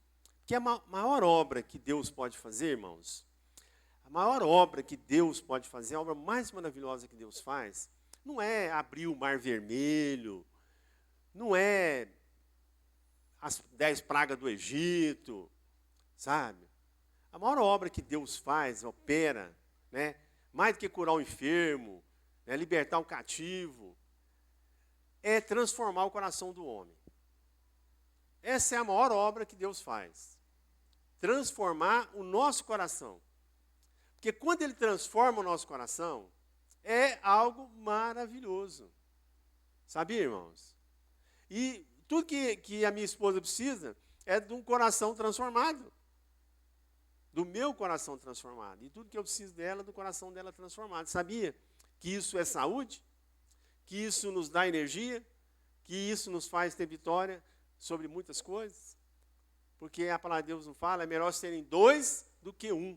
Que a maior obra que Deus pode fazer, irmãos, a maior obra que Deus pode fazer, a obra mais maravilhosa que Deus faz, não é abrir o mar vermelho, não é as 10 pragas do Egito, sabe? A maior obra que Deus faz, opera, né, mais do que curar o enfermo, né, libertar o cativo, é transformar o coração do homem. Essa é a maior obra que Deus faz. Transformar o nosso coração. Porque quando Ele transforma o nosso coração, é algo maravilhoso. Sabia, irmãos? E tudo que a minha esposa precisa é de um coração transformado. Do meu coração transformado. E tudo que eu preciso dela, do coração dela transformado. Sabia que isso é saúde? Que isso nos dá energia? Que isso nos faz ter vitória sobre muitas coisas? Porque a palavra de Deus não fala, é melhor serem 2 do que 1.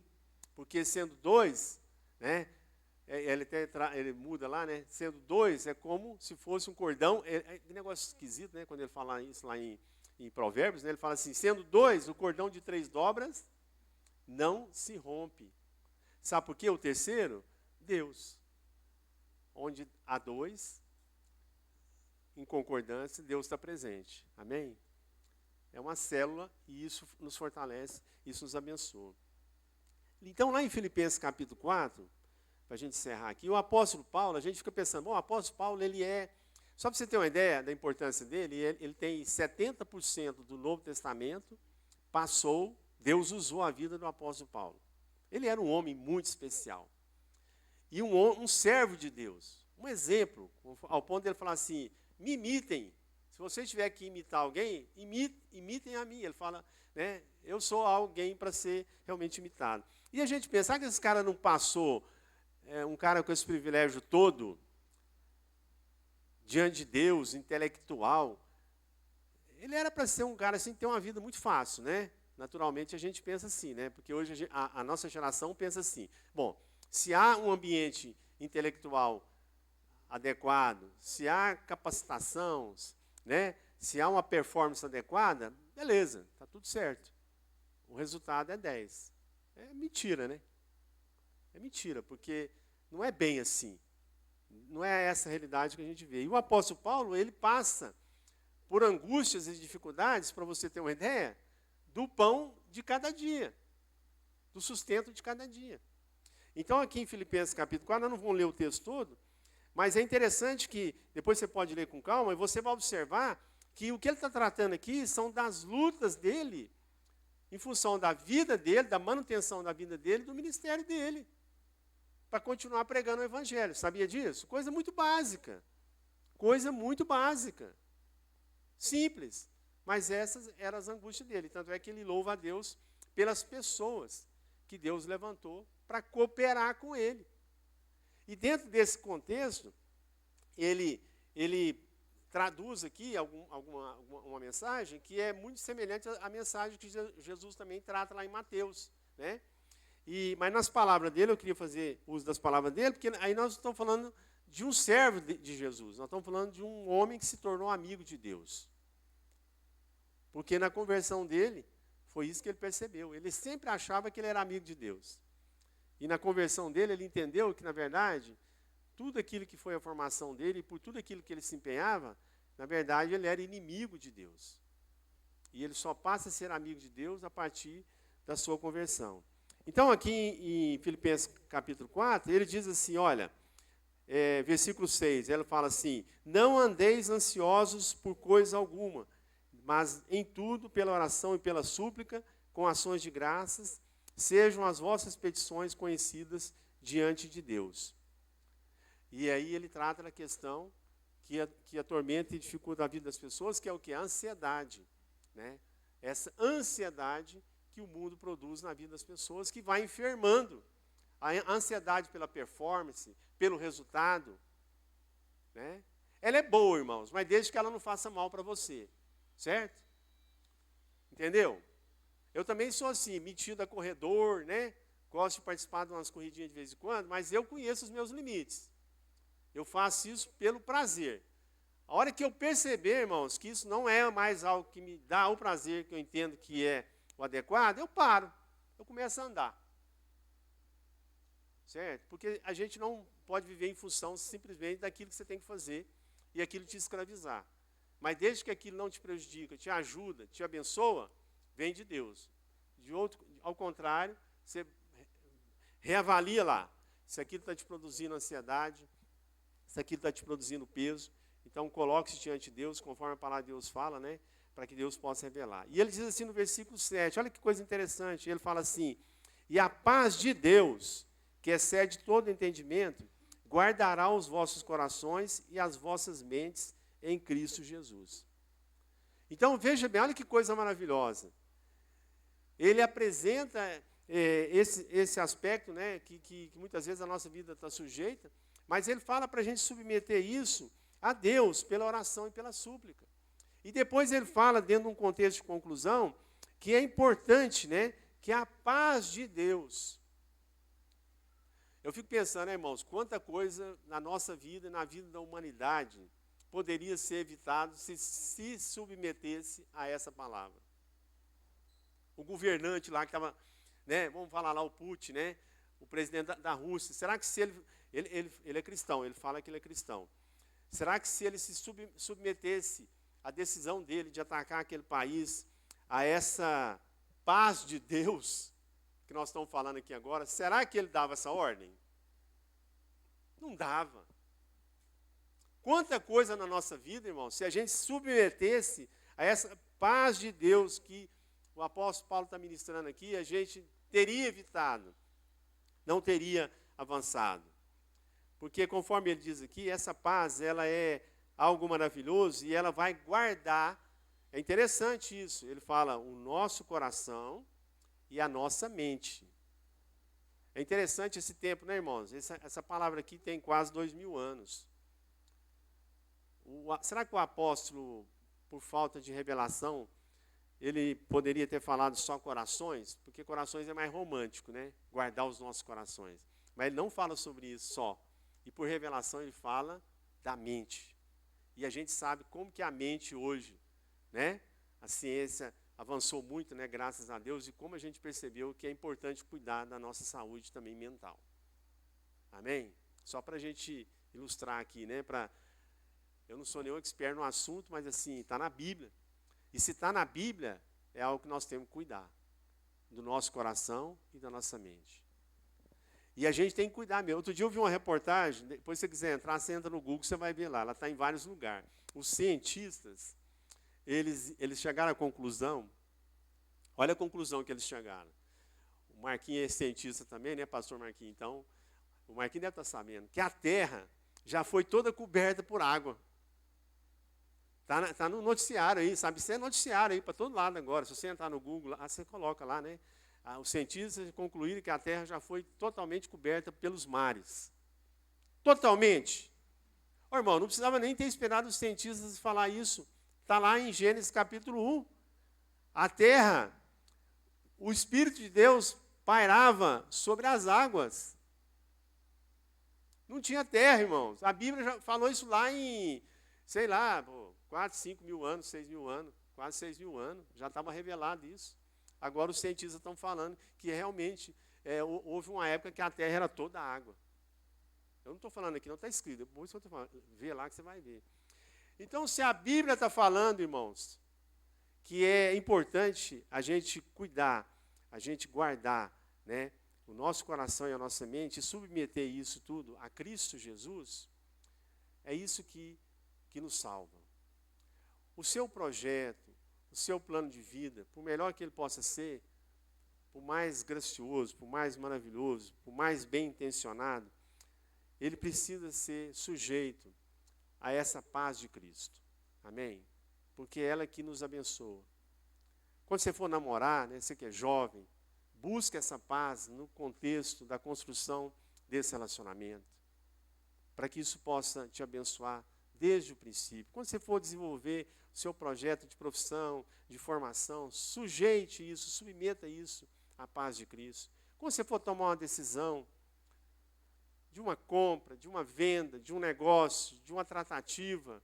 Porque sendo 2, né, ele muda lá, né? Sendo 2 é como se fosse um cordão. É um negócio esquisito, né? Quando ele fala isso lá em Provérbios, né, ele fala assim, sendo 2, o cordão de 3 dobras não se rompe. Sabe por quê? O terceiro? Deus. Onde há 2, em concordância, Deus está presente. Amém? É uma célula e isso nos fortalece, isso nos abençoa. Então, lá em Filipenses capítulo 4, para a gente encerrar aqui, o apóstolo Paulo, a gente fica pensando, bom, o apóstolo Paulo, ele é, só para você ter uma ideia da importância dele, ele tem 70% do Novo Testamento, Deus usou a vida do apóstolo Paulo. Ele era um homem muito especial. E um servo de Deus. Um exemplo, ao ponto de ele falar assim, me imitem. Se você tiver que imitar alguém, imitem a mim. Ele fala, né, eu sou alguém para ser realmente imitado. E a gente pensar que esse cara não passou, um cara com esse privilégio todo, diante de Deus, intelectual. Ele era para ser um cara assim, ter uma vida muito fácil, né? Naturalmente a gente pensa assim, né? Porque hoje a nossa geração pensa assim, bom, se há um ambiente intelectual adequado, se há capacitação, né? Se há uma performance adequada, beleza, está tudo certo. O resultado é 10. É mentira, né? É mentira, porque não é bem assim. Não é essa a realidade que a gente vê. E o apóstolo Paulo, ele passa por angústias e dificuldades, para você ter uma ideia, do pão de cada dia, do sustento de cada dia. Então, aqui em Filipenses capítulo 4, nós não vamos ler o texto todo, mas é interessante que, depois você pode ler com calma, e você vai observar que o que ele está tratando aqui são das lutas dele, em função da vida dele, da manutenção da vida dele, do ministério dele, para continuar pregando o evangelho. Sabia disso? Coisa muito básica. Coisa muito básica. Simples. Mas essas eram as angústias dele. Tanto é que ele louva a Deus pelas pessoas que Deus levantou para cooperar com ele. E dentro desse contexto, ele traduz aqui uma mensagem que é muito semelhante à mensagem que Jesus também trata lá em Mateus, né? Mas nas palavras dele, eu queria fazer uso das palavras dele, porque aí nós estamos falando de um servo de Jesus, nós estamos falando de um homem que se tornou amigo de Deus. Porque na conversão dele, foi isso que ele percebeu. Ele sempre achava que ele era amigo de Deus. E na conversão dele, ele entendeu que, na verdade, tudo aquilo que foi a formação dele, e por tudo aquilo que ele se empenhava, na verdade, ele era inimigo de Deus. E ele só passa a ser amigo de Deus a partir da sua conversão. Então, aqui em Filipenses capítulo 4, ele diz assim, olha, versículo 6, ele fala assim, não andeis ansiosos por coisa alguma, mas em tudo, pela oração e pela súplica, com ações de graças, sejam as vossas petições conhecidas diante de Deus. E aí ele trata da questão que atormenta e dificulta a vida das pessoas, que é o que? A ansiedade, né? Essa ansiedade que o mundo produz na vida das pessoas, que vai enfermando. A ansiedade pela performance, pelo resultado, né? Ela é boa, irmãos, mas desde que ela não faça mal para você, certo? Entendeu? Eu também sou assim, metido a corredor, né? Gosto de participar de umas corridinhas de vez em quando, mas eu conheço os meus limites. Eu faço isso pelo prazer. A hora que eu perceber, irmãos, que isso não é mais algo que me dá o prazer, que eu entendo que é o adequado, eu paro. Eu começo a andar. Certo? Porque a gente não pode viver em função simplesmente daquilo que você tem que fazer e aquilo te escravizar. Mas desde que aquilo não te prejudica, te ajuda, te abençoa, vem de Deus. Ao contrário, você reavalia lá. Se aquilo está te produzindo ansiedade, se aquilo está te produzindo peso, então coloque-se diante de Deus, conforme a palavra de Deus fala, né? Para que Deus possa revelar. E ele diz assim no versículo 7, olha que coisa interessante, ele fala assim, e a paz de Deus, que excede todo entendimento, guardará os vossos corações e as vossas mentes em Cristo Jesus. Então, veja bem, olha que coisa maravilhosa. Ele apresenta esse aspecto, né, que muitas vezes a nossa vida está sujeita, mas ele fala para a gente submeter isso a Deus pela oração e pela súplica. E depois ele fala, dentro de um contexto de conclusão, que é importante, né, que a paz de Deus. Eu fico pensando, né, irmãos, quanta coisa na nossa vida e na vida da humanidade poderia ser evitado se submetesse a essa palavra. O governante lá que estava, né, vamos falar lá, o Putin, né, o presidente da Rússia, será que se ele é cristão, ele fala que ele é cristão. Será que se ele se submetesse à decisão dele de atacar aquele país, a essa paz de Deus, que nós estamos falando aqui agora, será que ele dava essa ordem? Não dava. Quanta coisa na nossa vida, irmão, se a gente submetesse a essa paz de Deus que o apóstolo Paulo está ministrando aqui, a gente teria evitado, não teria avançado. Porque, conforme ele diz aqui, essa paz, ela é algo maravilhoso e ela vai guardar, é interessante isso, ele fala o nosso coração e a nossa mente. É interessante esse tempo, né, irmãos? Essa palavra aqui tem quase 2000 anos. Será que o apóstolo, por falta de revelação, ele poderia ter falado só corações? Porque corações é mais romântico, né? Guardar os nossos corações. Mas ele não fala sobre isso só. E por revelação ele fala da mente. E a gente sabe como que a mente hoje, né? A ciência avançou muito, né? Graças a Deus. E como a gente percebeu que é importante cuidar da nossa saúde também mental. Amém? Só para a gente ilustrar aqui, né? Eu não sou nenhum expert no assunto, mas assim, está na Bíblia. E se está na Bíblia, é algo que nós temos que cuidar. Do nosso coração e da nossa mente. E a gente tem que cuidar mesmo. Outro dia eu vi uma reportagem, depois se você quiser entrar, você entra no Google, você vai ver lá. Ela está em vários lugares. Os cientistas, eles chegaram à conclusão, olha a conclusão que eles chegaram. O Marquinhos é cientista também, né, pastor Marquinhos? Então, o Marquinhos deve estar sabendo que a Terra já foi toda coberta por água. Está no noticiário aí, sabe? Isso é noticiário aí para todo lado agora. Se você entrar no Google, lá, você coloca lá, né? Os cientistas concluíram que a Terra já foi totalmente coberta pelos mares. Totalmente. Ô, irmão, não precisava nem ter esperado os cientistas falar isso. Está lá em Gênesis capítulo 1. A Terra, o Espírito de Deus pairava sobre as águas. Não tinha terra, irmãos. A Bíblia já falou isso lá em, sei lá, 4, 5 mil anos, 6 mil anos, quase 6 mil anos. Já estava revelado isso. Agora os cientistas estão falando que realmente houve uma época que a Terra era toda água. Eu não estou falando aqui, não está escrito. Depois eu estou falando, vê lá que você vai ver. Então, se a Bíblia está falando, irmãos, que é importante a gente cuidar, a gente guardar, né, o nosso coração e a nossa mente, e submeter isso tudo a Cristo Jesus, é isso que nos salva. O seu projeto, o seu plano de vida, por melhor que ele possa ser, por mais gracioso, por mais maravilhoso, por mais bem intencionado, ele precisa ser sujeito a essa paz de Cristo. Amém? Porque é ela que nos abençoa. Quando você for namorar, né, você que é jovem, busque essa paz no contexto da construção desse relacionamento, para que isso possa te abençoar desde o princípio. Quando você for desenvolver o seu projeto de profissão, de formação, sujeite isso, submeta isso à paz de Cristo. Quando você for tomar uma decisão de uma compra, de uma venda, de um negócio, de uma tratativa,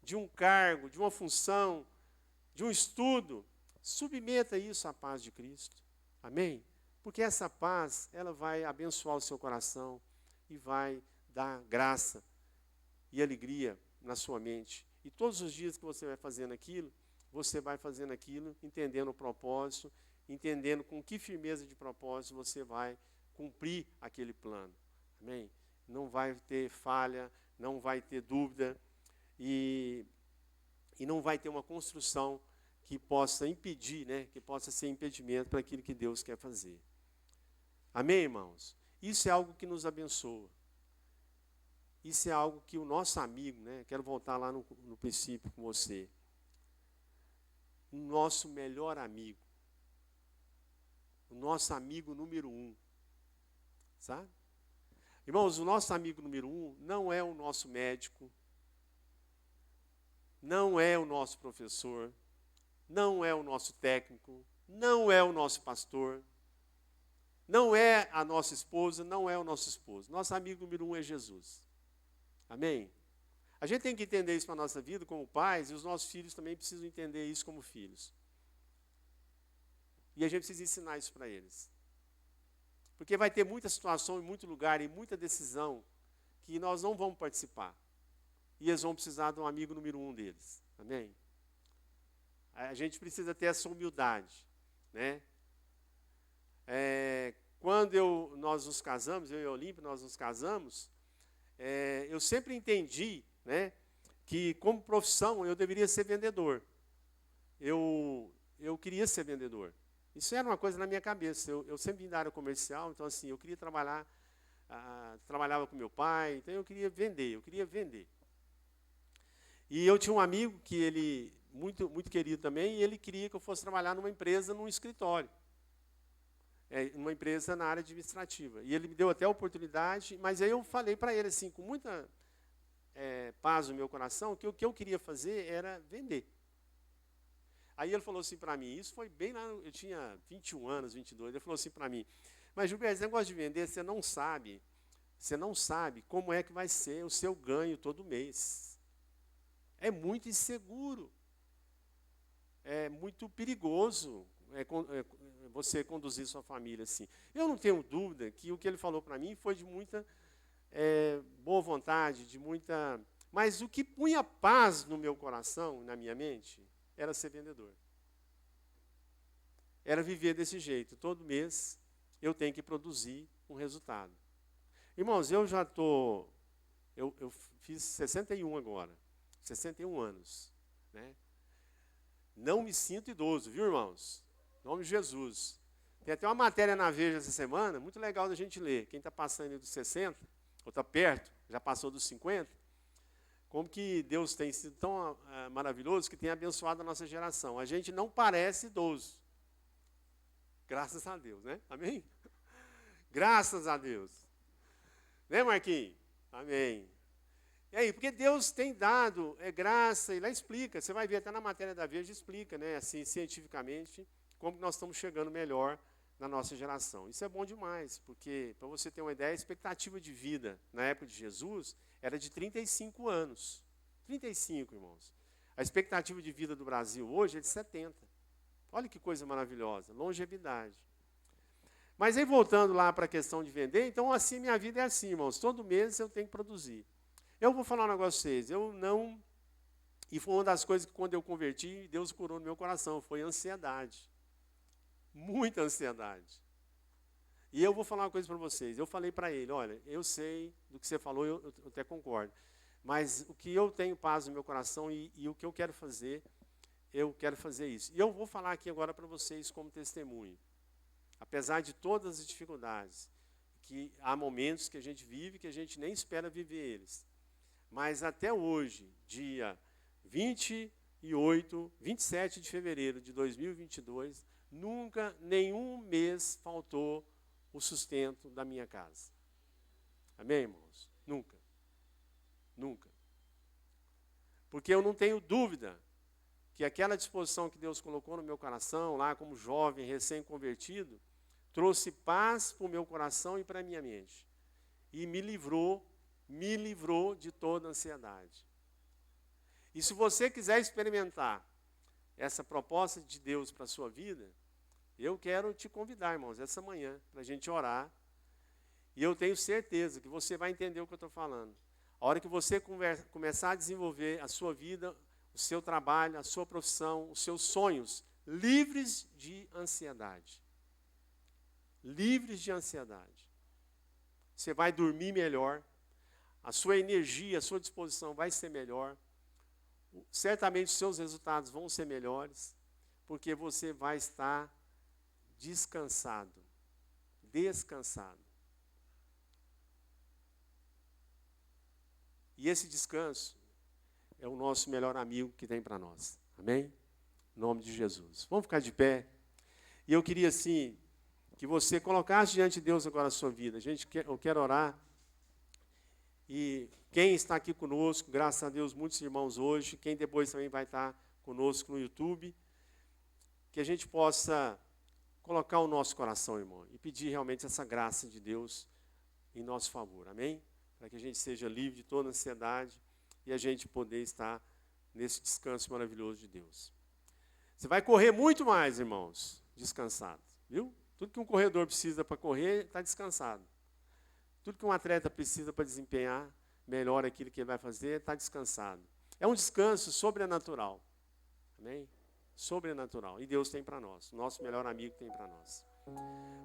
de um cargo, de uma função, de um estudo, submeta isso à paz de Cristo. Amém? Porque essa paz, ela vai abençoar o seu coração e vai dar graça e alegria na sua mente. E todos os dias que você vai fazendo aquilo, você vai fazendo aquilo, entendendo o propósito, entendendo com que firmeza de propósito você vai cumprir aquele plano. Amém? Não vai ter falha, não vai ter dúvida e não vai ter uma construção que possa impedir, né, que possa ser impedimento para aquilo que Deus quer fazer. Amém, irmãos? Isso é algo que nos abençoa. Isso é algo que o nosso amigo, né, quero voltar lá no princípio com você, o nosso melhor amigo, o nosso amigo número 1, sabe? Irmãos, o nosso amigo número 1 não é o nosso médico, não é o nosso professor, não é o nosso técnico, não é o nosso pastor, não é a nossa esposa, não é o nosso esposo. Nosso amigo número 1 é Jesus. Amém? A gente tem que entender isso para a nossa vida como pais, e os nossos filhos também precisam entender isso como filhos. E a gente precisa ensinar isso para eles. Porque vai ter muita situação, em muito lugar, e muita decisão, que nós não vamos participar. E eles vão precisar de um amigo número 1 deles. Amém? A gente precisa ter essa humildade, né? Quando nós nos casamos, eu e a Olímpia, nós nos casamos, eu sempre entendi, né, que como profissão eu deveria ser vendedor. Eu queria ser vendedor. Isso era uma coisa na minha cabeça. Eu sempre vim da área comercial, então assim, eu queria trabalhar, trabalhava com meu pai, então eu queria vender. E eu tinha um amigo que ele, muito, muito querido também, e ele queria que eu fosse trabalhar numa empresa, num escritório. Uma empresa na área administrativa. E ele me deu até a oportunidade, mas aí eu falei para ele, assim, com muita paz no meu coração, que o que eu queria fazer era vender. Aí ele falou assim para mim, isso foi bem lá, eu tinha 21 anos, 22, ele falou assim para mim, mas Gilberto, esse negócio de vender, você não sabe como é que vai ser o seu ganho todo mês. É muito inseguro, é muito perigoso você conduzir sua família assim. Eu não tenho dúvida que o que ele falou para mim foi de muita boa vontade, de muita... Mas o que punha paz no meu coração, na minha mente, era ser vendedor. Era viver desse jeito. Todo mês eu tenho que produzir um resultado. Irmãos, eu já estou... Eu fiz 61 agora. 61 anos. Né? Não me sinto idoso, viu, irmãos? Em nome de Jesus. Tem até uma matéria na Veja essa semana, muito legal da gente ler. Quem está passando dos 60, ou está perto, já passou dos 50, como que Deus tem sido tão maravilhoso que tem abençoado a nossa geração. A gente não parece idoso. Graças a Deus, né? Amém? Graças a Deus. Né, Marquinhos? Amém. E aí, porque Deus tem dado graça, e lá explica, você vai ver até na matéria da Veja, explica, né, assim, cientificamente, como nós estamos chegando melhor na nossa geração. Isso é bom demais, porque, para você ter uma ideia, a expectativa de vida na época de Jesus era de 35 anos. 35, irmãos. A expectativa de vida do Brasil hoje é de 70. Olha que coisa maravilhosa, longevidade. Mas aí, voltando lá para a questão de vender, então, assim, minha vida é assim, irmãos, todo mês eu tenho que produzir. Eu vou falar um negócio para vocês, e foi uma das coisas que quando eu converti, Deus curou no meu coração, foi ansiedade. Muita ansiedade. E eu vou falar uma coisa para vocês, eu falei para ele, olha, eu sei do que você falou, eu até concordo, mas o que eu tenho paz no meu coração e o que eu quero fazer isso. E eu vou falar aqui agora para vocês como testemunho. Apesar de todas as dificuldades, que há momentos que a gente vive que a gente nem espera viver eles. mas até hoje, dia 27 de fevereiro de 2022, nunca, nenhum mês faltou o sustento da minha casa. Amém, irmãos? Nunca. Nunca. Porque eu não tenho dúvida que aquela disposição que Deus colocou no meu coração, lá como jovem, recém-convertido, trouxe paz para o meu coração e para a minha mente. E me livrou de toda ansiedade. E se você quiser experimentar essa proposta de Deus para a sua vida, eu quero te convidar, irmãos, essa manhã, para a gente orar. E eu tenho certeza que você vai entender o que eu estou falando. A hora que você começar a desenvolver a sua vida, o seu trabalho, a sua profissão, os seus sonhos, livres de ansiedade. Livres de ansiedade. Você vai dormir melhor, a sua energia, a sua disposição vai ser melhor. Certamente os seus resultados vão ser melhores, porque você vai estar descansado. Descansado. E esse descanso é o nosso melhor amigo que tem para nós. Amém? Em nome de Jesus. Vamos ficar de pé. E eu queria, assim, que você colocasse diante de Deus agora a sua vida. Eu quero orar. E quem está aqui conosco, graças a Deus, muitos irmãos hoje, quem depois também vai estar conosco no YouTube, que a gente possa colocar o nosso coração, irmão, e pedir realmente essa graça de Deus em nosso favor. Amém? Para que a gente seja livre de toda ansiedade e a gente poder estar nesse descanso maravilhoso de Deus. Você vai correr muito mais, irmãos, descansado, viu? Tudo que um corredor precisa para correr, está descansado. Tudo que um atleta precisa para desempenhar melhor aquilo que ele vai fazer, está descansado. É um descanso sobrenatural. Amém? Sobrenatural. E Deus tem para nós. O nosso melhor amigo tem para nós.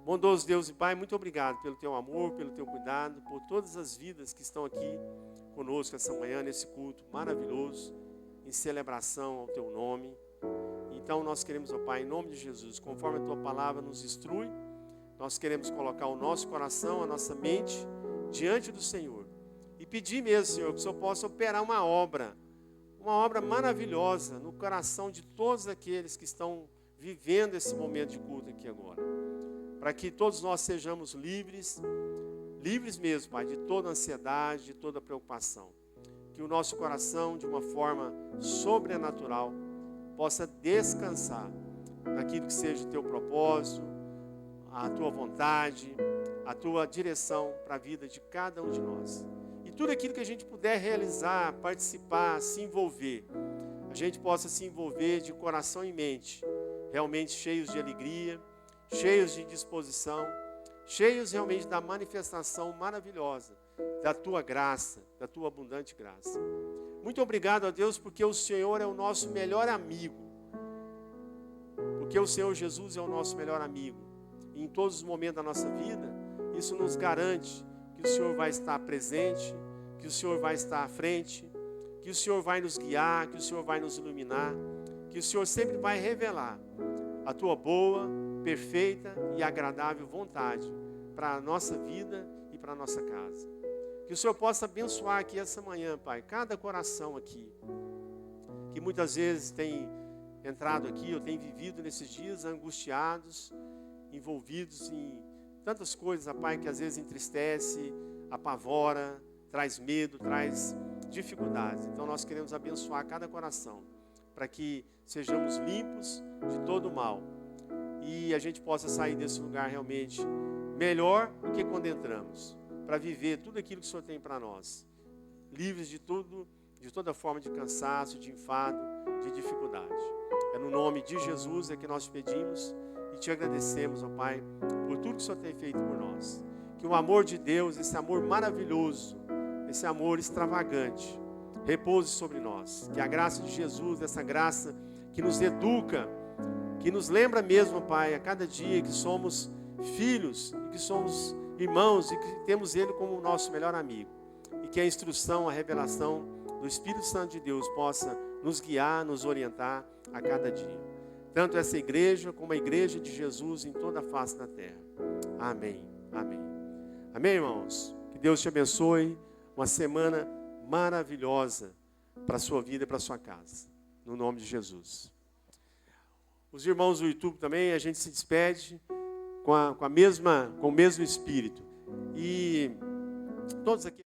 Bondoso Deus e Pai, muito obrigado pelo Teu amor, pelo Teu cuidado, por todas as vidas que estão aqui conosco essa manhã, nesse culto maravilhoso, em celebração ao Teu nome. Então nós queremos, ó Pai, em nome de Jesus, conforme a Tua palavra nos instrui, nós queremos colocar o nosso coração, a nossa mente diante do Senhor. E pedir mesmo, Senhor, que o Senhor possa operar uma obra maravilhosa no coração de todos aqueles que estão vivendo esse momento de culto aqui agora. Para que todos nós sejamos livres mesmo, Pai, de toda ansiedade, de toda preocupação. Que o nosso coração, de uma forma sobrenatural, possa descansar naquilo que seja o Teu propósito, a Tua vontade, a Tua direção para a vida de cada um de nós. E tudo aquilo que a gente puder realizar, participar, se envolver, a gente possa se envolver de coração e mente, realmente cheios de alegria, cheios de disposição, cheios realmente da manifestação maravilhosa da Tua graça, da Tua abundante graça. Muito obrigado a Deus, porque o Senhor é o nosso melhor amigo. Porque o Senhor Jesus é o nosso melhor amigo. E em todos os momentos da nossa vida, isso nos garante que o Senhor vai estar presente, que o Senhor vai estar à frente, que o Senhor vai nos guiar, que o Senhor vai nos iluminar, que o Senhor sempre vai revelar a Tua boa, perfeita e agradável vontade para a nossa vida e para a nossa casa. Que o Senhor possa abençoar aqui essa manhã, Pai, cada coração aqui, que muitas vezes tem entrado aqui, ou tem vivido nesses dias angustiados, envolvidos em tantas coisas, Pai, que às vezes entristece, apavora, traz medo, traz dificuldades. Então nós queremos abençoar cada coração, para que sejamos limpos de todo o mal. E a gente possa sair desse lugar realmente melhor do que quando entramos, para viver tudo aquilo que o Senhor tem para nós, livres de tudo, de toda forma de cansaço, de enfado, de dificuldade. É no nome de Jesus é que nós te pedimos e te agradecemos, ó Pai, por tudo que o Senhor tem feito por nós. Que o amor de Deus, esse amor maravilhoso, esse amor extravagante, repouse sobre nós. Que a graça de Jesus, essa graça que nos educa, que nos lembra mesmo, Pai, a cada dia que somos filhos, e que somos irmãos e que temos Ele como o nosso melhor amigo. E que a instrução, a revelação do Espírito Santo de Deus possa nos guiar, nos orientar a cada dia. Tanto essa igreja como a igreja de Jesus em toda a face da terra. Amém. Amém. Amém, irmãos? Que Deus te abençoe. Uma semana maravilhosa para a sua vida e para a sua casa. No nome de Jesus. Os irmãos do YouTube também, a gente se despede com o mesmo espírito. E todos aqui...